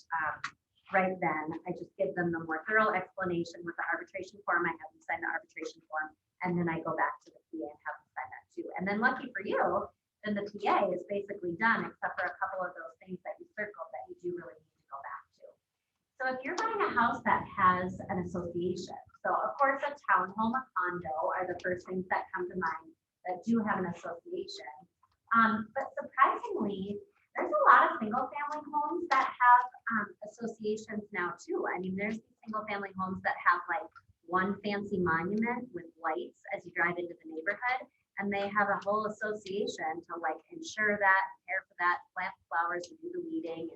right then, I just give them the more thorough explanation with the arbitration form. I have them sign the arbitration form, and then I go back to the PA and have them sign that too. And then lucky for you, then the PA is basically done, except for a couple of those things that you circled that you do really need to go back to. So if you're buying a house that has an association, so of course a townhome, a condo are the first things that come to mind that do have an association. But surprisingly, there's a lot of single family homes that have associations now too. I mean, there's these single family homes that have like one fancy monument with lights as you drive into the neighborhood. And they have a whole association to like insure that, care for that, plant flowers and do the weeding.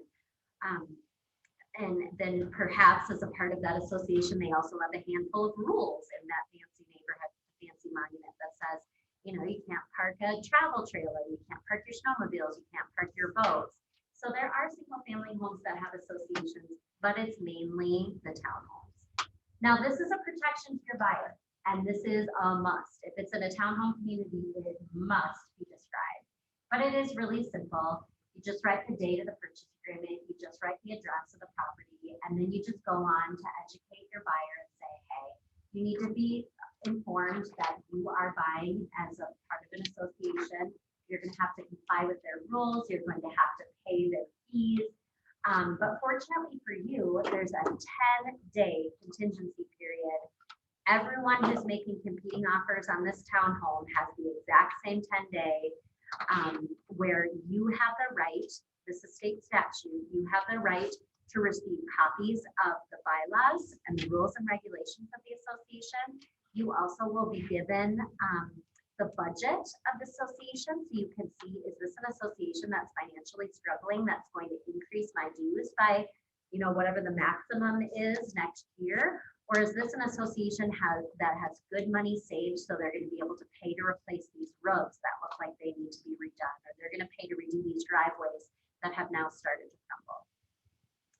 And then perhaps as a part of that association, they also have a handful of rules in that fancy neighborhood, fancy monument that says, you can't park a travel trailer, you can't park your snowmobiles, you can't park your boats. So there are single family homes that have associations, but it's mainly the townhomes. Now this is a protection to your buyer. And this is a must. If it's in a townhome community, it must be described. But it is really simple. You just write the date of the purchase agreement, you just write the address of the property, and then you just go on to educate your buyer and say, hey, you need to be informed that you are buying as a part of an association. You're going to have to comply with their rules. You're going to have to pay their fees. But fortunately for you, there's a 10-day contingency period. Everyone who's making competing offers on this townhome has the exact same 10-day where you have the right, this is state statute, you have the right to receive copies of the bylaws and the rules and regulations of the association. You also will be given the budget of the association so you can see, is this an association that's financially struggling that's going to increase my dues by whatever the maximum is next year? Or is this an association that has good money saved so they're going to be able to pay to replace these roads that look like they need to be redone, or they're going to pay to redo these driveways that have now started to crumble?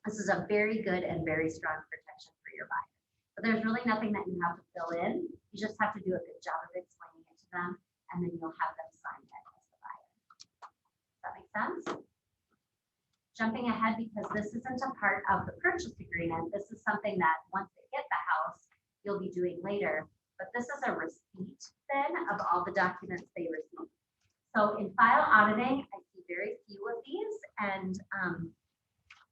This is a very good and very strong protection for your buyer. But there's really nothing that you have to fill in. You just have to do a good job of explaining it to them, and then you'll have them sign it as the buyer. Does that make sense? Jumping ahead, because this isn't a part of the purchase agreement, this is something that once they get the house, you'll be doing later. But this is a receipt then of all the documents they receive. So in file auditing, I see very few of these, and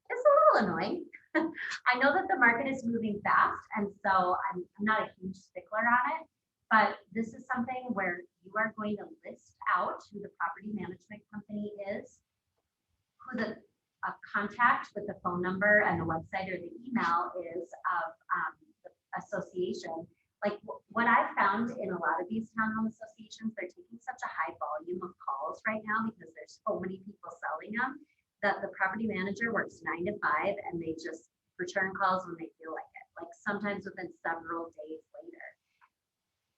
it's a little annoying. I know that the market is moving fast, and so I'm not a huge stickler on it, but this is something where you are going to list out who the property management company is, who the contact with the phone number and the website or the email is of the association. Like what I've found in a lot of these townhome associations, they're taking such a high volume of calls right now because there's so many people selling them that the property manager works 9 to 5 and they just return calls when they feel like it, like sometimes within several days later.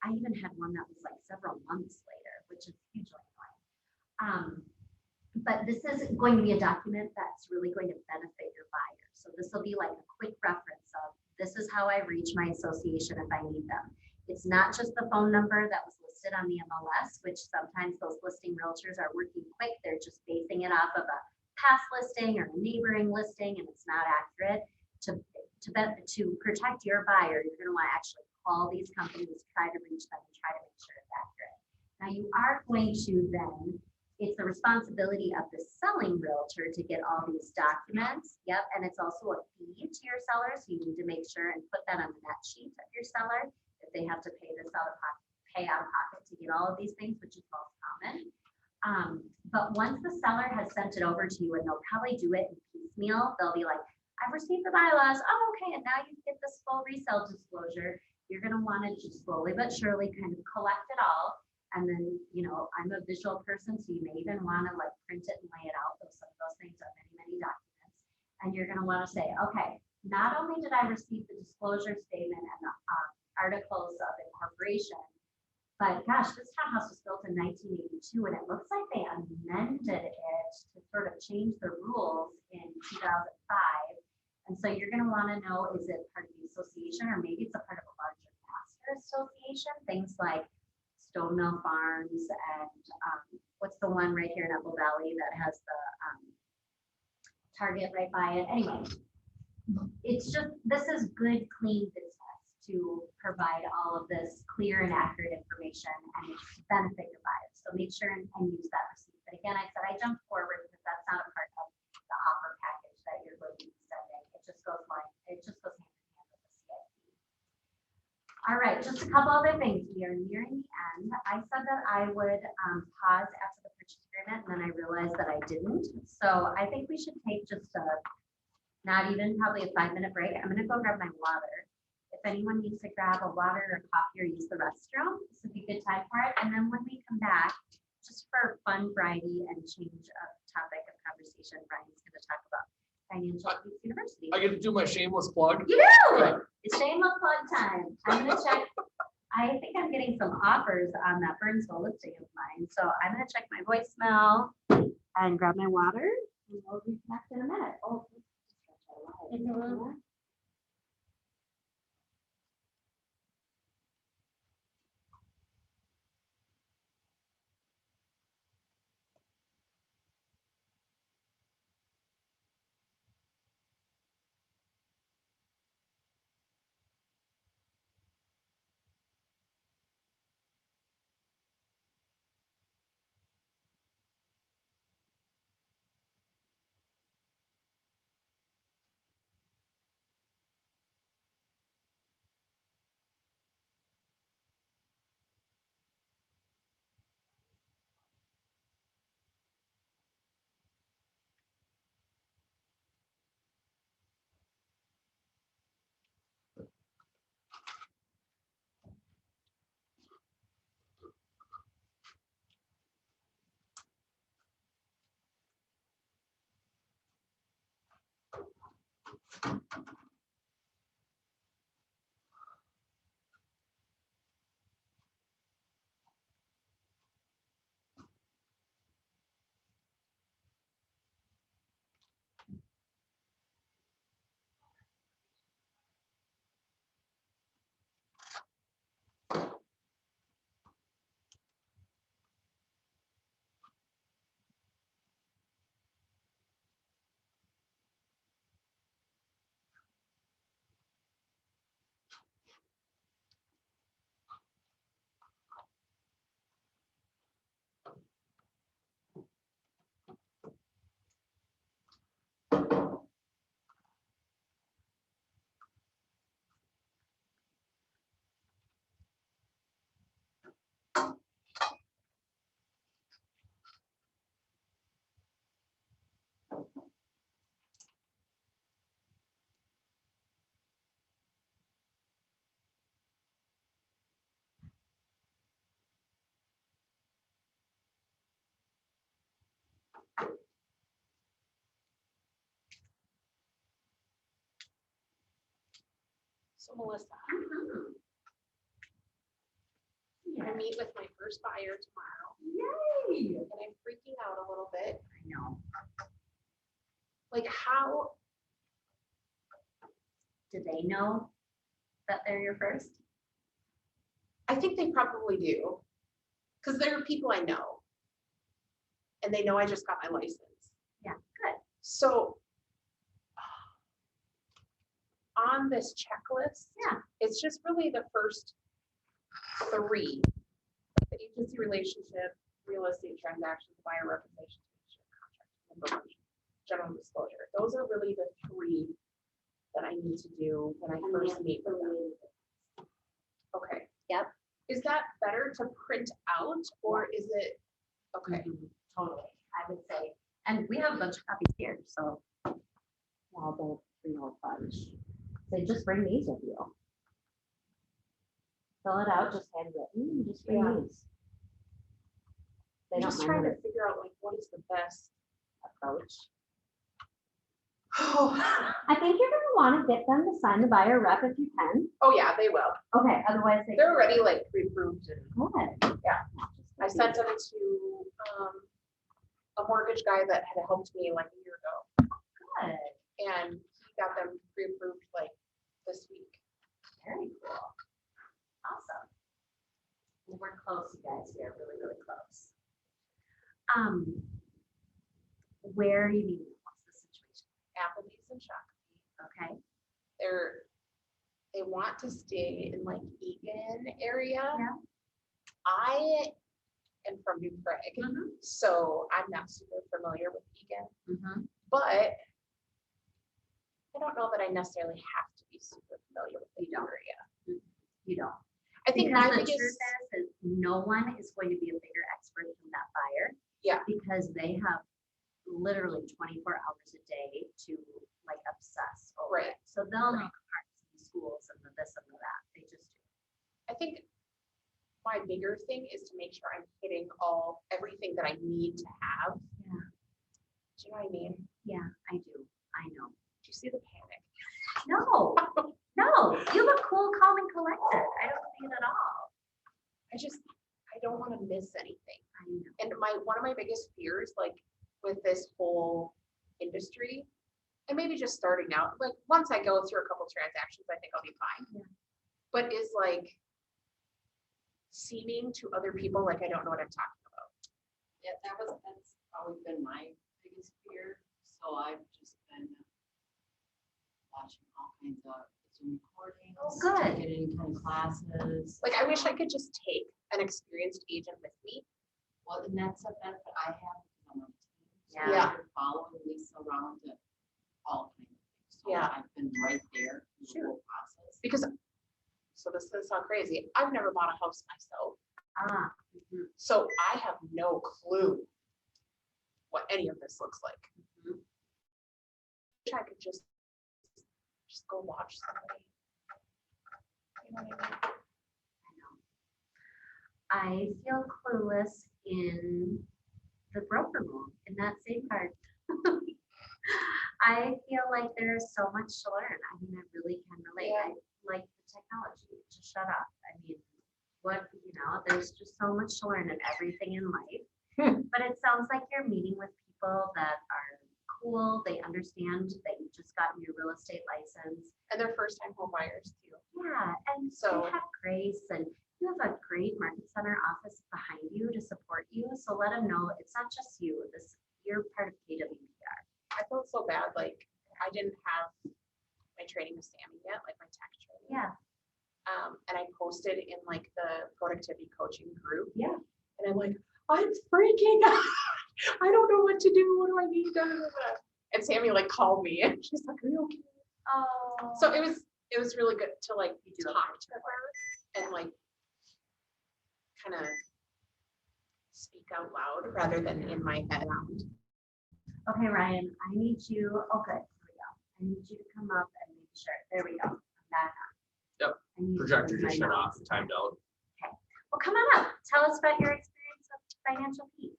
I even had one that was like several months later, which is hugely annoying. But this is going to be a document that's really going to benefit your buyer. So this will be like a quick reference of, this is how I reach my association if I need them. It's not just the phone number that was listed on the MLS, which sometimes those listing realtors are working quick. They're just basing it off of a past listing or a neighboring listing, and it's not accurate. To protect your buyer, you're going to want to actually call these companies, try to reach them, and try to make sure it's accurate. Now you are going to then, it's the responsibility of the selling realtor to get all these documents. Yep, and it's also a fee to your seller, so you need to make sure and put that on the net sheet of your seller if they have to pay this out of pocket to get all of these things, which is most common. But once the seller has sent it over to you, and they'll probably do it in piecemeal, they'll be like, I've received the bylaws. Oh, okay, and now you get this full resale disclosure. You're gonna wanna just slowly but surely kind of collect it all. And then, you know, I'm a visual person, so you may even wanna like print it and lay it out. Some of those things are many, many documents. And you're gonna wanna say, okay, not only did I receive the disclosure statement and the articles of incorporation, but gosh, this townhouse was built in 1982, and it looks like they amended it to sort of change the rules in 2005. And so you're going to want to know, is it part of the association, or maybe it's a part of a larger master association? Things like Stone Mill Farms and what's the one right here in Apple Valley that has the Target right by it? Anyway, it's just, this is good, clean business to provide all of this clear and accurate information and it's benefit your buyers. So make sure and use that receipt. But again, I said I jumped forward because that's not a part of the offer package that you're going to be sending. It just goes hand in hand with the CIP. All right, just a couple other things. We are nearing the end. I said that I would pause after the purchase agreement, and then I realized that I didn't. So I think we should take just a, not even probably a 5-minute break. I'm gonna go grab my water. If anyone needs to grab a water or coffee or use the restroom, this would be a good time for it. And then when we come back, just for fun, variety, and change of topic of conversation, Brian's going to talk about Financial Peace University. I get to do my shameless plug. You do! It's shameless plug time. I'm going to check. I think I'm getting some offers on that Burnsville listing of mine. So I'm going to check my voicemail and grab my water. And we'll reconnect in a minute. Oh, So Melissa, I'm gonna meet with my first buyer tomorrow, yay! and I'm freaking out a little bit. I know. Like, how, Do they know that they're your first? I think they probably do, because there are people I know. And they know I just got my license. Yeah, good. So on this checklist, Yeah. it's just really the first 3. The agency relationship, real estate transactions, buyer representation, contract, general disclosure. Those are really the 3 that I need to do when I first meet with them. Okay. Yep. Is that better to print out, or is it, okay, Totally, I would say. And we have a bunch of copies here, so. Well, no fudge. Say, just bring these with you. Fill it out, just handwritten, and just bring Yeah. these. They I'm don't just mind trying to the figure out like what is the best. approach. Oh, I think you're gonna wanna get them to sign the buyer rep if you can. yeah, they will. Okay, otherwise they. They're already like pre-approved and Good. Yeah. I Just sent them to a mortgage guy that had helped me like a year ago, Good, and he got them pre-approved like this week. very cool. Awesome. Well, we're close, you guys, we are really, really close. Where are you meeting? What's the situation? Applebee's and Shakopee. Okay, They want to stay in like Eagan area. Yeah. I am from New Prague, Mhm. so I'm not super familiar with Eagan, mm-hmm. but I don't know that I necessarily have to be super familiar with the area. You don't. I think Because my the biggest, truth is no one is going to be a bigger expert than that buyer. Yeah. Because they have literally 24 hours a day to like obsess over Right. it. So they'll know the parts of the schools and the this and the that. They just do. I think my bigger thing is to make sure I'm hitting everything that I need to have. Yeah. Do you know what I mean? Yeah, I do. I know. Do you see the panic? No, no, you look cool, calm, and collected. I don't see it at all. I don't want to miss anything. I know. And one of my biggest fears, like with this whole industry, and maybe just starting out, like once I go through a couple transactions, I think I'll be fine. Yeah. But is like seeming to other people like I don't know what I'm talking about. Yeah, that's always been my biggest fear. So I've just been watching all kinds of Zoom recordings. Oh, good. Taking any kind of classes. Like I wish I could just take an experienced agent with me. Well, and that's a benefit I have because I'm on a team. So Yeah. I've been following Lisa around to all kinds of things. So Yeah. I've been right there in the whole process. Because, so this is sound crazy, I've never bought a house myself, Ah, so I have no clue what any of this looks like. Wish I could just go watch somebody. You know what I mean? I feel clueless in the broker room, in that same part. I feel like there's so much to learn. I mean, I really can relate. Yeah. I like the technology, just shut up. I mean, there's just so much to learn in everything in life. But it sounds like you're meeting with people that are cool. They understand that you just gotten your real estate license. And they're first time home buyers too. Yeah, and So- they have grace, and you have a great market center office behind you to support you. So let them know it's not just you. You're part of KWPR. I felt so bad, like I didn't have my training with Sammy yet, like my tech training. Yeah. And I posted in like the productivity coaching group. Yeah. And I'm like, I'm freaking out. I don't know what to do. What do I need? And Sammy like called me and she's like, are you okay? Oh. So it was really good to like do talk to her and like kind of speak out loud rather than in my head. Okay, Ryan, I need you. Oh, good. Here we go. I need you to come up and make sure. There we go. I'm back on. Yep. I need you to Projector move just my shut off, mouse. timed out. Well, come on up. Tell us about your experience with financial peace.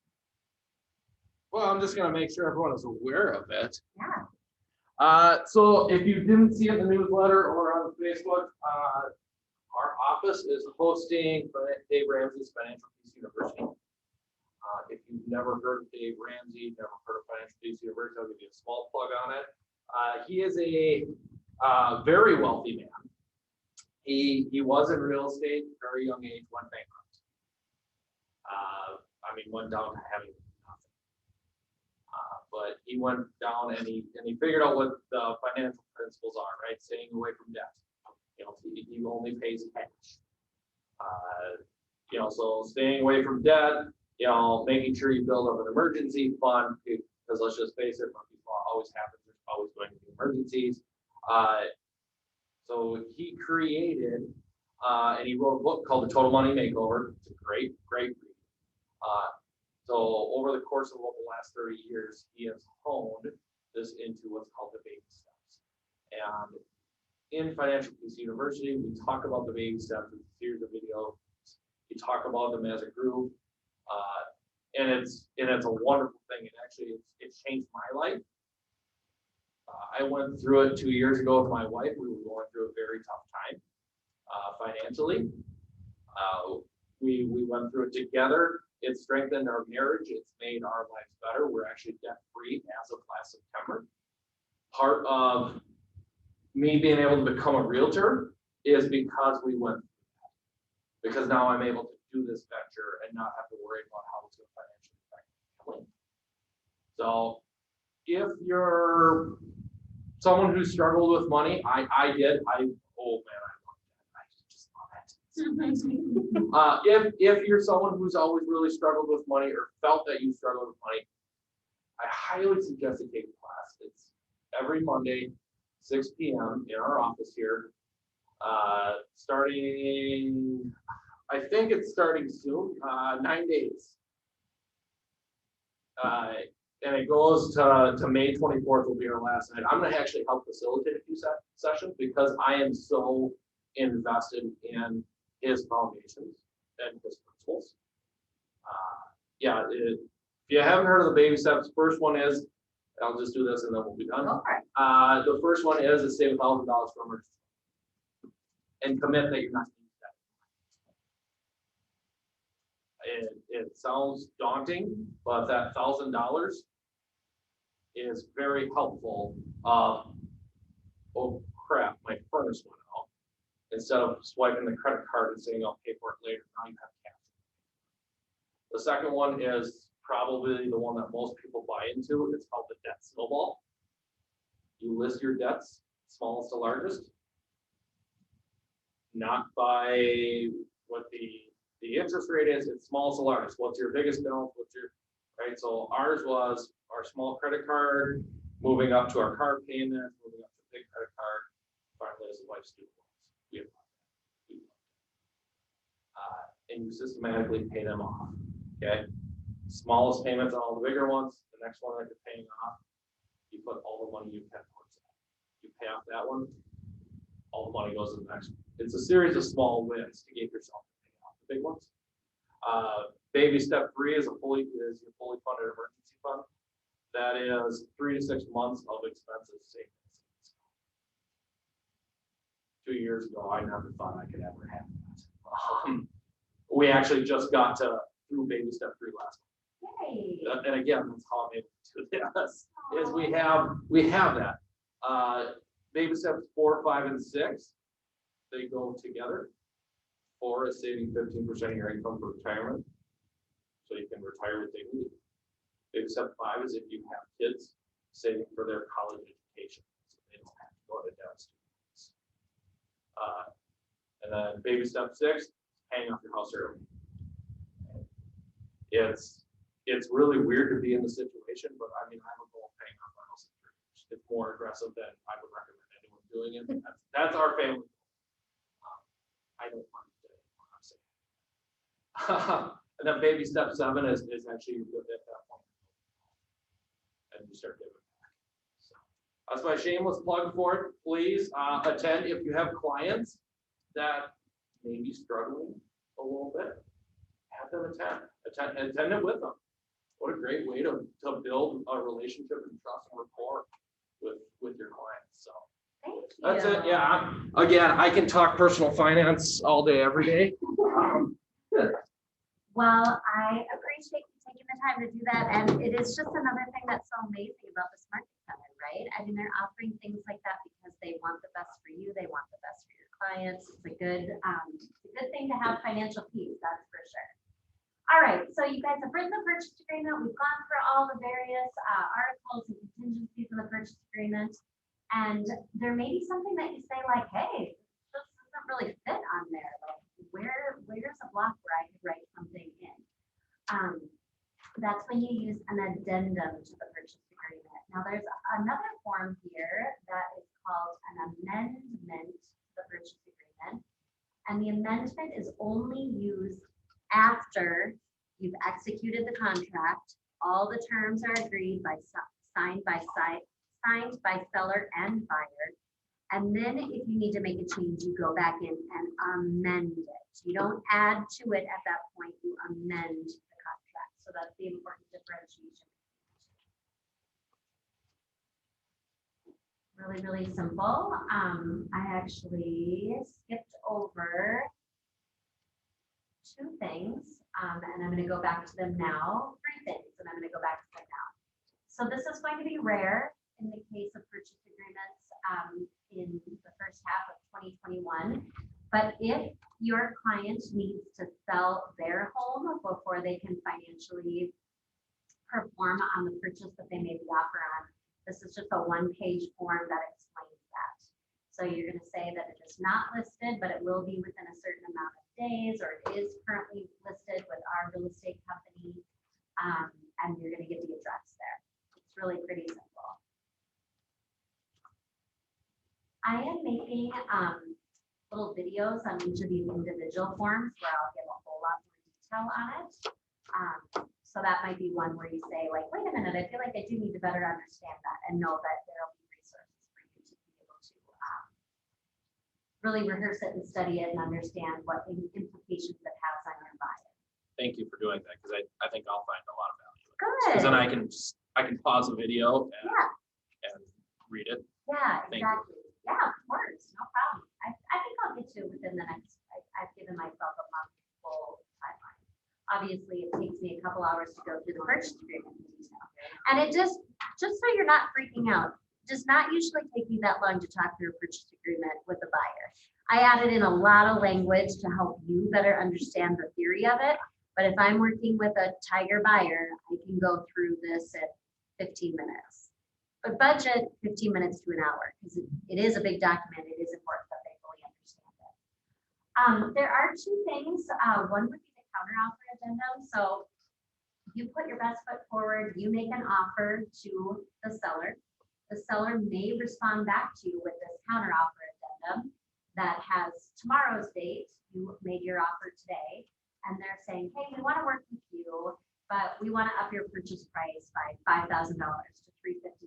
Well, I'm just gonna make sure everyone is aware of it. Yeah. So if you didn't see it in the newsletter or on Facebook, our office is hosting Dave Ramsey's Financial Peace University. If you've never heard of Dave Ramsey, never heard of Financial Peace University, I'll give you a small plug on it. He is a very wealthy man. He was in real estate, very young age, went bankrupt. Went down to having nothing. But he went down and he figured out what the financial principles are, right? Staying away from debt. He only pays cash. So staying away from debt, making sure you build up an emergency fund, because let's just face it, when people always happens, there's always going to be emergencies. So he created, and he wrote a book called The Total Money Makeover. It's a great read. So over the course of the last 30 years, he has honed this into what's called the baby steps. And in Financial Peace University, we talk about the baby steps, it's a series of videos. We talk about them as a group. And it's a wonderful thing. And actually, it's changed my life. I went through it 2 years ago with my wife. We were going through a very tough time financially. We went through it together. It strengthened our marriage. It's made our lives better. We're actually debt free as of last September. Part of me being able to become a realtor is because we went through that. Because now I'm able to do this venture and not have to worry about how it's going to financially affect my family. So if you're someone who struggled with money, I did. Oh man, I just love it. If you're someone who's always really struggled with money or felt that you struggled with money, I highly suggest to take a class. It's every Monday, 6 p.m. in our office here. Starting, I think it's starting soon, 9 days. And it goes to May 24th will be our last night. I'm going to actually help facilitate a few sessions because I am so invested in his foundations and his principles. If you haven't heard of the baby steps, first one is, I'll just do this and then we'll be done. Go for it. The first one is save $1,000 for emergency and commit that you're not going to use that. It sounds daunting, but that $1,000 is very helpful. Oh crap, my furnace went out. Instead of swiping the credit card and saying I'll pay for it later, now you have cash. The second one is probably the one that most people buy into. It's called the debt snowball. You list your debts, smallest to largest, not by what the interest rate is. It's smallest to largest. What's your biggest balance? What's your right? So ours was our small credit card, moving up to our car payment, moving up to big credit card, finally as a life student loans. We have and you systematically pay them off. Okay, smallest payments on all the bigger ones. The next one that you're paying off, you put all the money you can towards that. You pay off that one, all the money goes to the next one. It's a series of small wins to get yourself to pay off the big ones. Baby step 3 is your fully funded emergency fund. That is 3 to 6 months of expenses savings. 2 years ago, I never thought I could ever have that. We actually just got through baby step 3 last month. Yay. And again, that's how I'm able to do this. Is we have that. Baby steps 4, 5, and 6, they go together. 4 is saving 15% of your income for retirement, so you can retire with dignity. Baby step 5 is if you have kids, saving for their college education, so they don't have to go to debt students. And then baby step 6, paying off your house early. It's really weird to be in the situation, but I mean, I have a goal of paying off my house in 3 years. It's more aggressive than I would recommend anyone doing it. That's our family. I don't want to do it. And then baby step 7 is actually good at that point. And you start giving back. So that's my shameless plug for it. Please attend if you have clients that may be struggling a little bit. Have them attend it with them. What a great way to build a relationship and trust and rapport with your clients. So Thank you. that's it. Yeah. Again, I can talk personal finance all day, every day. Well, I appreciate you taking the time to do that. And it is just another thing that's so amazing about this market center, right? I mean, they're offering things like that because they want the best for you. They want the best for your clients. It's a good thing to have financial peace, that's for sure. All right, so you guys have written the purchase agreement. We've gone through all the various articles and contingencies in the purchase agreement. And there may be something that you say like, hey, this doesn't really fit on there. Like, where's a block where I could write something in? That's when you use an addendum to the purchase agreement. Now there's another form here that is called an amendment to the purchase agreement. And the amendment is only used after you've executed the contract, all the terms are agreed by signed by seller and buyer, And then if you need to make a change, you go back in and amend it. You don't add to it at that point, you amend the contract. So that's the important differentiation. Really, really simple. I actually skipped over two things, and I'm going to go back to them now. Three things, and I'm going to go back to them now. So this is going to be rare in the case of purchase agreements in the first half of 2021. But if your client needs to sell their home before they can financially perform on the purchase that they made the offer on, this is just a one-page form that explains that. So you're going to say that it is not listed, but it will be within a certain amount of days, or it is currently listed with our real estate company, and you're going to get the address there. It's really pretty simple. I am making little videos on each of these individual forms where I'll give a whole lot more detail on it. So that might be one where you say, like, wait a minute, I feel like I do need to better understand that and know that there'll be resources for you to be able to really rehearse it and study it and understand what implications it has on your buyer. Thank you for doing that, because I think I'll find a lot of value. Good. Because then I can pause the video and read it. Yeah, Thank you. exactly. Yeah, of course, no problem. I think I'll get to it within the next, I've given myself a month full timeline. Obviously, it takes me a couple hours to go through the purchase agreement in detail. And it just so you're not freaking out, does not usually take me that long to talk through a purchase agreement with a buyer. I added in a lot of language to help you better understand the theory of it. But if I'm working with a tiger buyer, I can go through this at 15 minutes. But budget 15 minutes to an hour, because it is a big document. It is important that they fully understand it. There are two things. One would be the counteroffer addendum. So you put your best foot forward, you make an offer to the seller. The seller may respond back to you with this counteroffer addendum that has tomorrow's date. You made your offer today, and they're saying, hey, we want to work with you, but we want to up your purchase price by $5,000 to $355,000.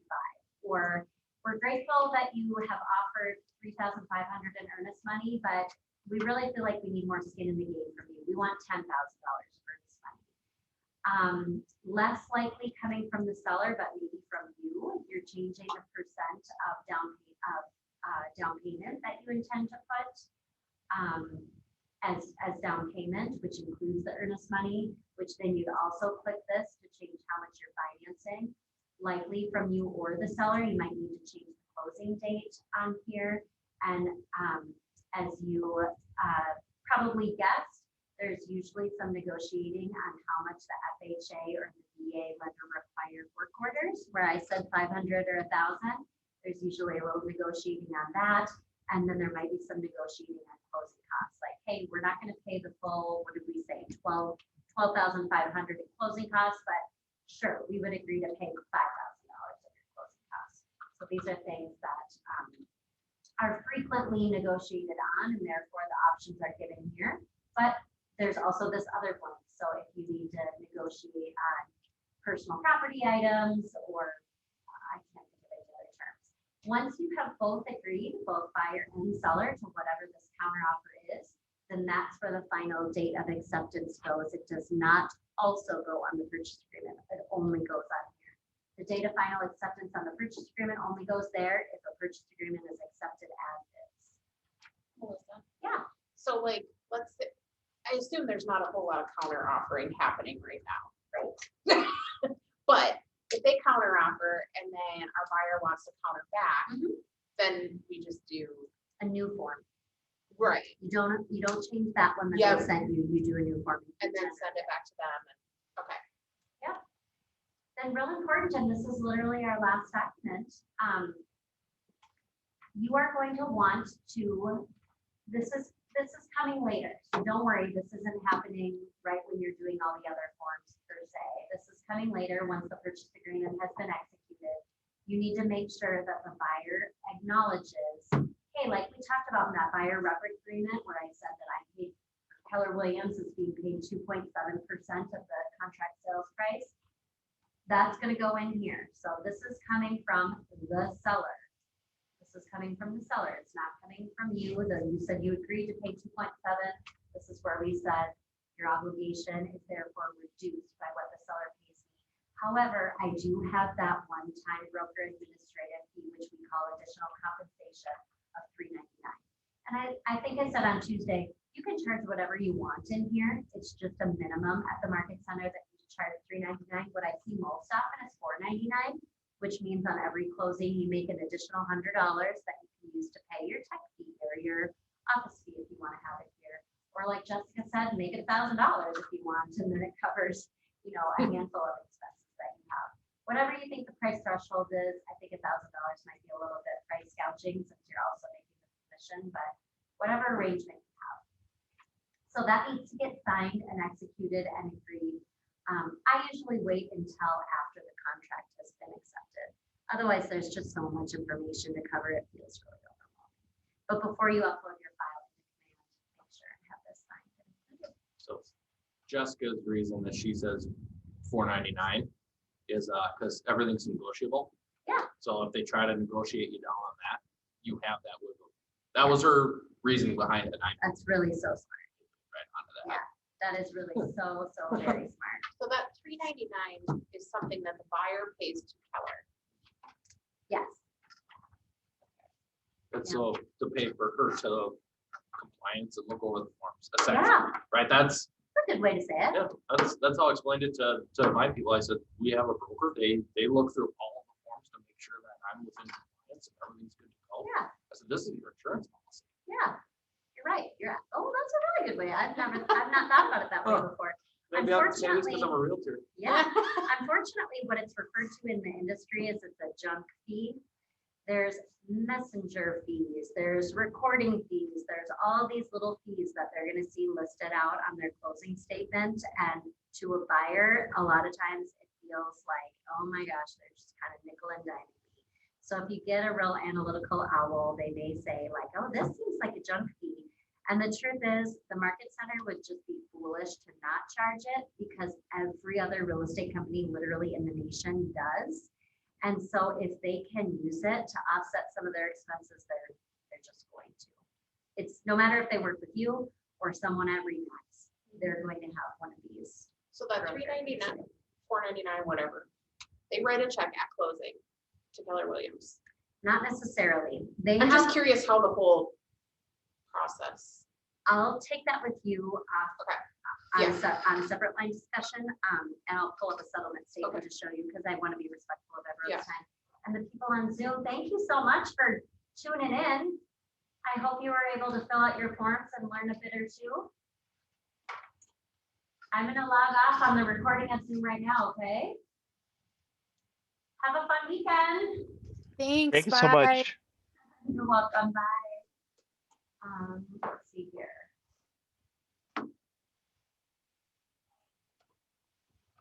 Or we're grateful that you have offered $3,500 in earnest money, but we really feel like we need more skin in the game from you. We want $10,000 earnest money. Less likely coming from the seller, but maybe from you. You're changing the percent of down payment that you intend to put as down payment, which includes the earnest money, which then you'd also click this to change how much you're financing. Likely from you or the seller, you might need to change the closing date on here. And as you probably guessed, there's usually some negotiating on how much the FHA or the VA lender required work orders. Where I said 500 or 1,000, there's usually a little negotiating on that. And then there might be some negotiating on closing costs. Like, hey, we're not going to pay the full, what did we say, $12,500 in closing costs, but sure, we would agree to pay $5,000 of your closing costs. So these are things that are frequently negotiated on, and therefore the options are given here. But there's also this other one. So if you need to negotiate on personal property items, or I can't think of any other terms. Once you have both agreed, both buyer and seller, to whatever this counteroffer is, then that's where the final date of acceptance goes. It does not also go on the purchase agreement. It only goes on here. The date of final acceptance on the purchase agreement only goes there if the purchase agreement is accepted as is. Melissa? Yeah. So like, let's say, I assume there's not a whole lot of counter offering happening right now, right? But if they counter offer and then our buyer wants to counter back, then we just do A new form. right, You don't change that one that Yeah. they sent you. You do a new form. and then send it back to them. And okay, And real important, and this is literally our last document, you are going to want to, this is coming later, so don't worry, this isn't happening right when you're doing all the other forms per se. This is coming later once the purchase agreement has been executed. You need to make sure that the buyer acknowledges, hey, like we talked about in that buyer rep agreement where I said that I paid, Keller Williams is being paid 2.7% of the contract sales price. That's going to go in here. So this is coming from the seller. The This is coming from the seller. It's not coming from you. You said you agreed to pay 2.7. This is where we said your obligation is therefore reduced by what the seller pays me. However, I do have that one-time broker administrative fee, which we call additional compensation of $3.99. And I think I said on Tuesday, you can charge whatever you want in here. It's just a minimum at the market center that you charge $3.99. What I see most often is $4.99, which means on every closing, you make an additional $100 that you can use to pay your tech fee or your office fee if you want to have it here. Or like Jessica said, make it $1,000 if you want, and then it covers, you know, a handful of expenses that you have. Whatever you think the price threshold is, I think $1,000 might be a little bit price gouging since you're also making the commission, but whatever arrangement you have. So that needs to get signed and executed and agreed. I usually wait until after the contract has been accepted. Otherwise, there's just so much information to cover. It feels really overwhelming. But before you upload your file into Command, make sure and have this signed. So Jessica's reason that she says $4.99 is because everything's negotiable. Yeah. So if they try to negotiate you down on that, you have that wiggle. That was her reasoning behind it. That's really so smart. Right onto that. Yeah, that is really so very smart. So that $3.99 is something that the buyer pays to Keller. Yes. And so to pay for her to compliance and look over the forms, essentially, Yeah, right? That's, that's a good way to say it. yeah, that's how I explained it to my people. I said, we have a broker. They look through all of the forms to make sure that I'm within compliance and everything's good to go. Yeah, I said, this is your insurance policy. yeah. You're right. Oh, that's a really good way. I've not thought about it that way Huh. before. Maybe I'm saying this because I'm a realtor. Yeah, unfortunately, what it's referred to in the industry is it's a junk fee. There's messenger fees, there's recording fees, there's all these little fees that they're gonna see listed out on their closing statement. And to a buyer, a lot of times it feels like, oh my gosh, they're just kind of nickel and diming me. So if you get a real analytical owl, they may say like, oh, this seems like a junk fee. And the truth is, the market center would just be foolish to not charge it because every other real estate company literally in the nation does. And so if they can use it to offset some of their expenses, they're just going to. It's no matter if they work with you or someone at Remax, they're going to have one of these. So that $3.99, $4.99, whatever, they write a check at closing to Keller Williams. Not necessarily. They I'm have, just curious how the whole process. I'll take that with you Okay. on a separate line discussion, and I'll pull up a settlement statement to show you because I want to be respectful of everyone's time. And the people on Zoom, thank you so much for tuning in. I hope you were able to fill out your forms and learn a bit or two. I'm gonna log off on the recording of Zoom right now, okay? Have a fun weekend. Thanks. Thank you so much. You're welcome, bye. Let's see here.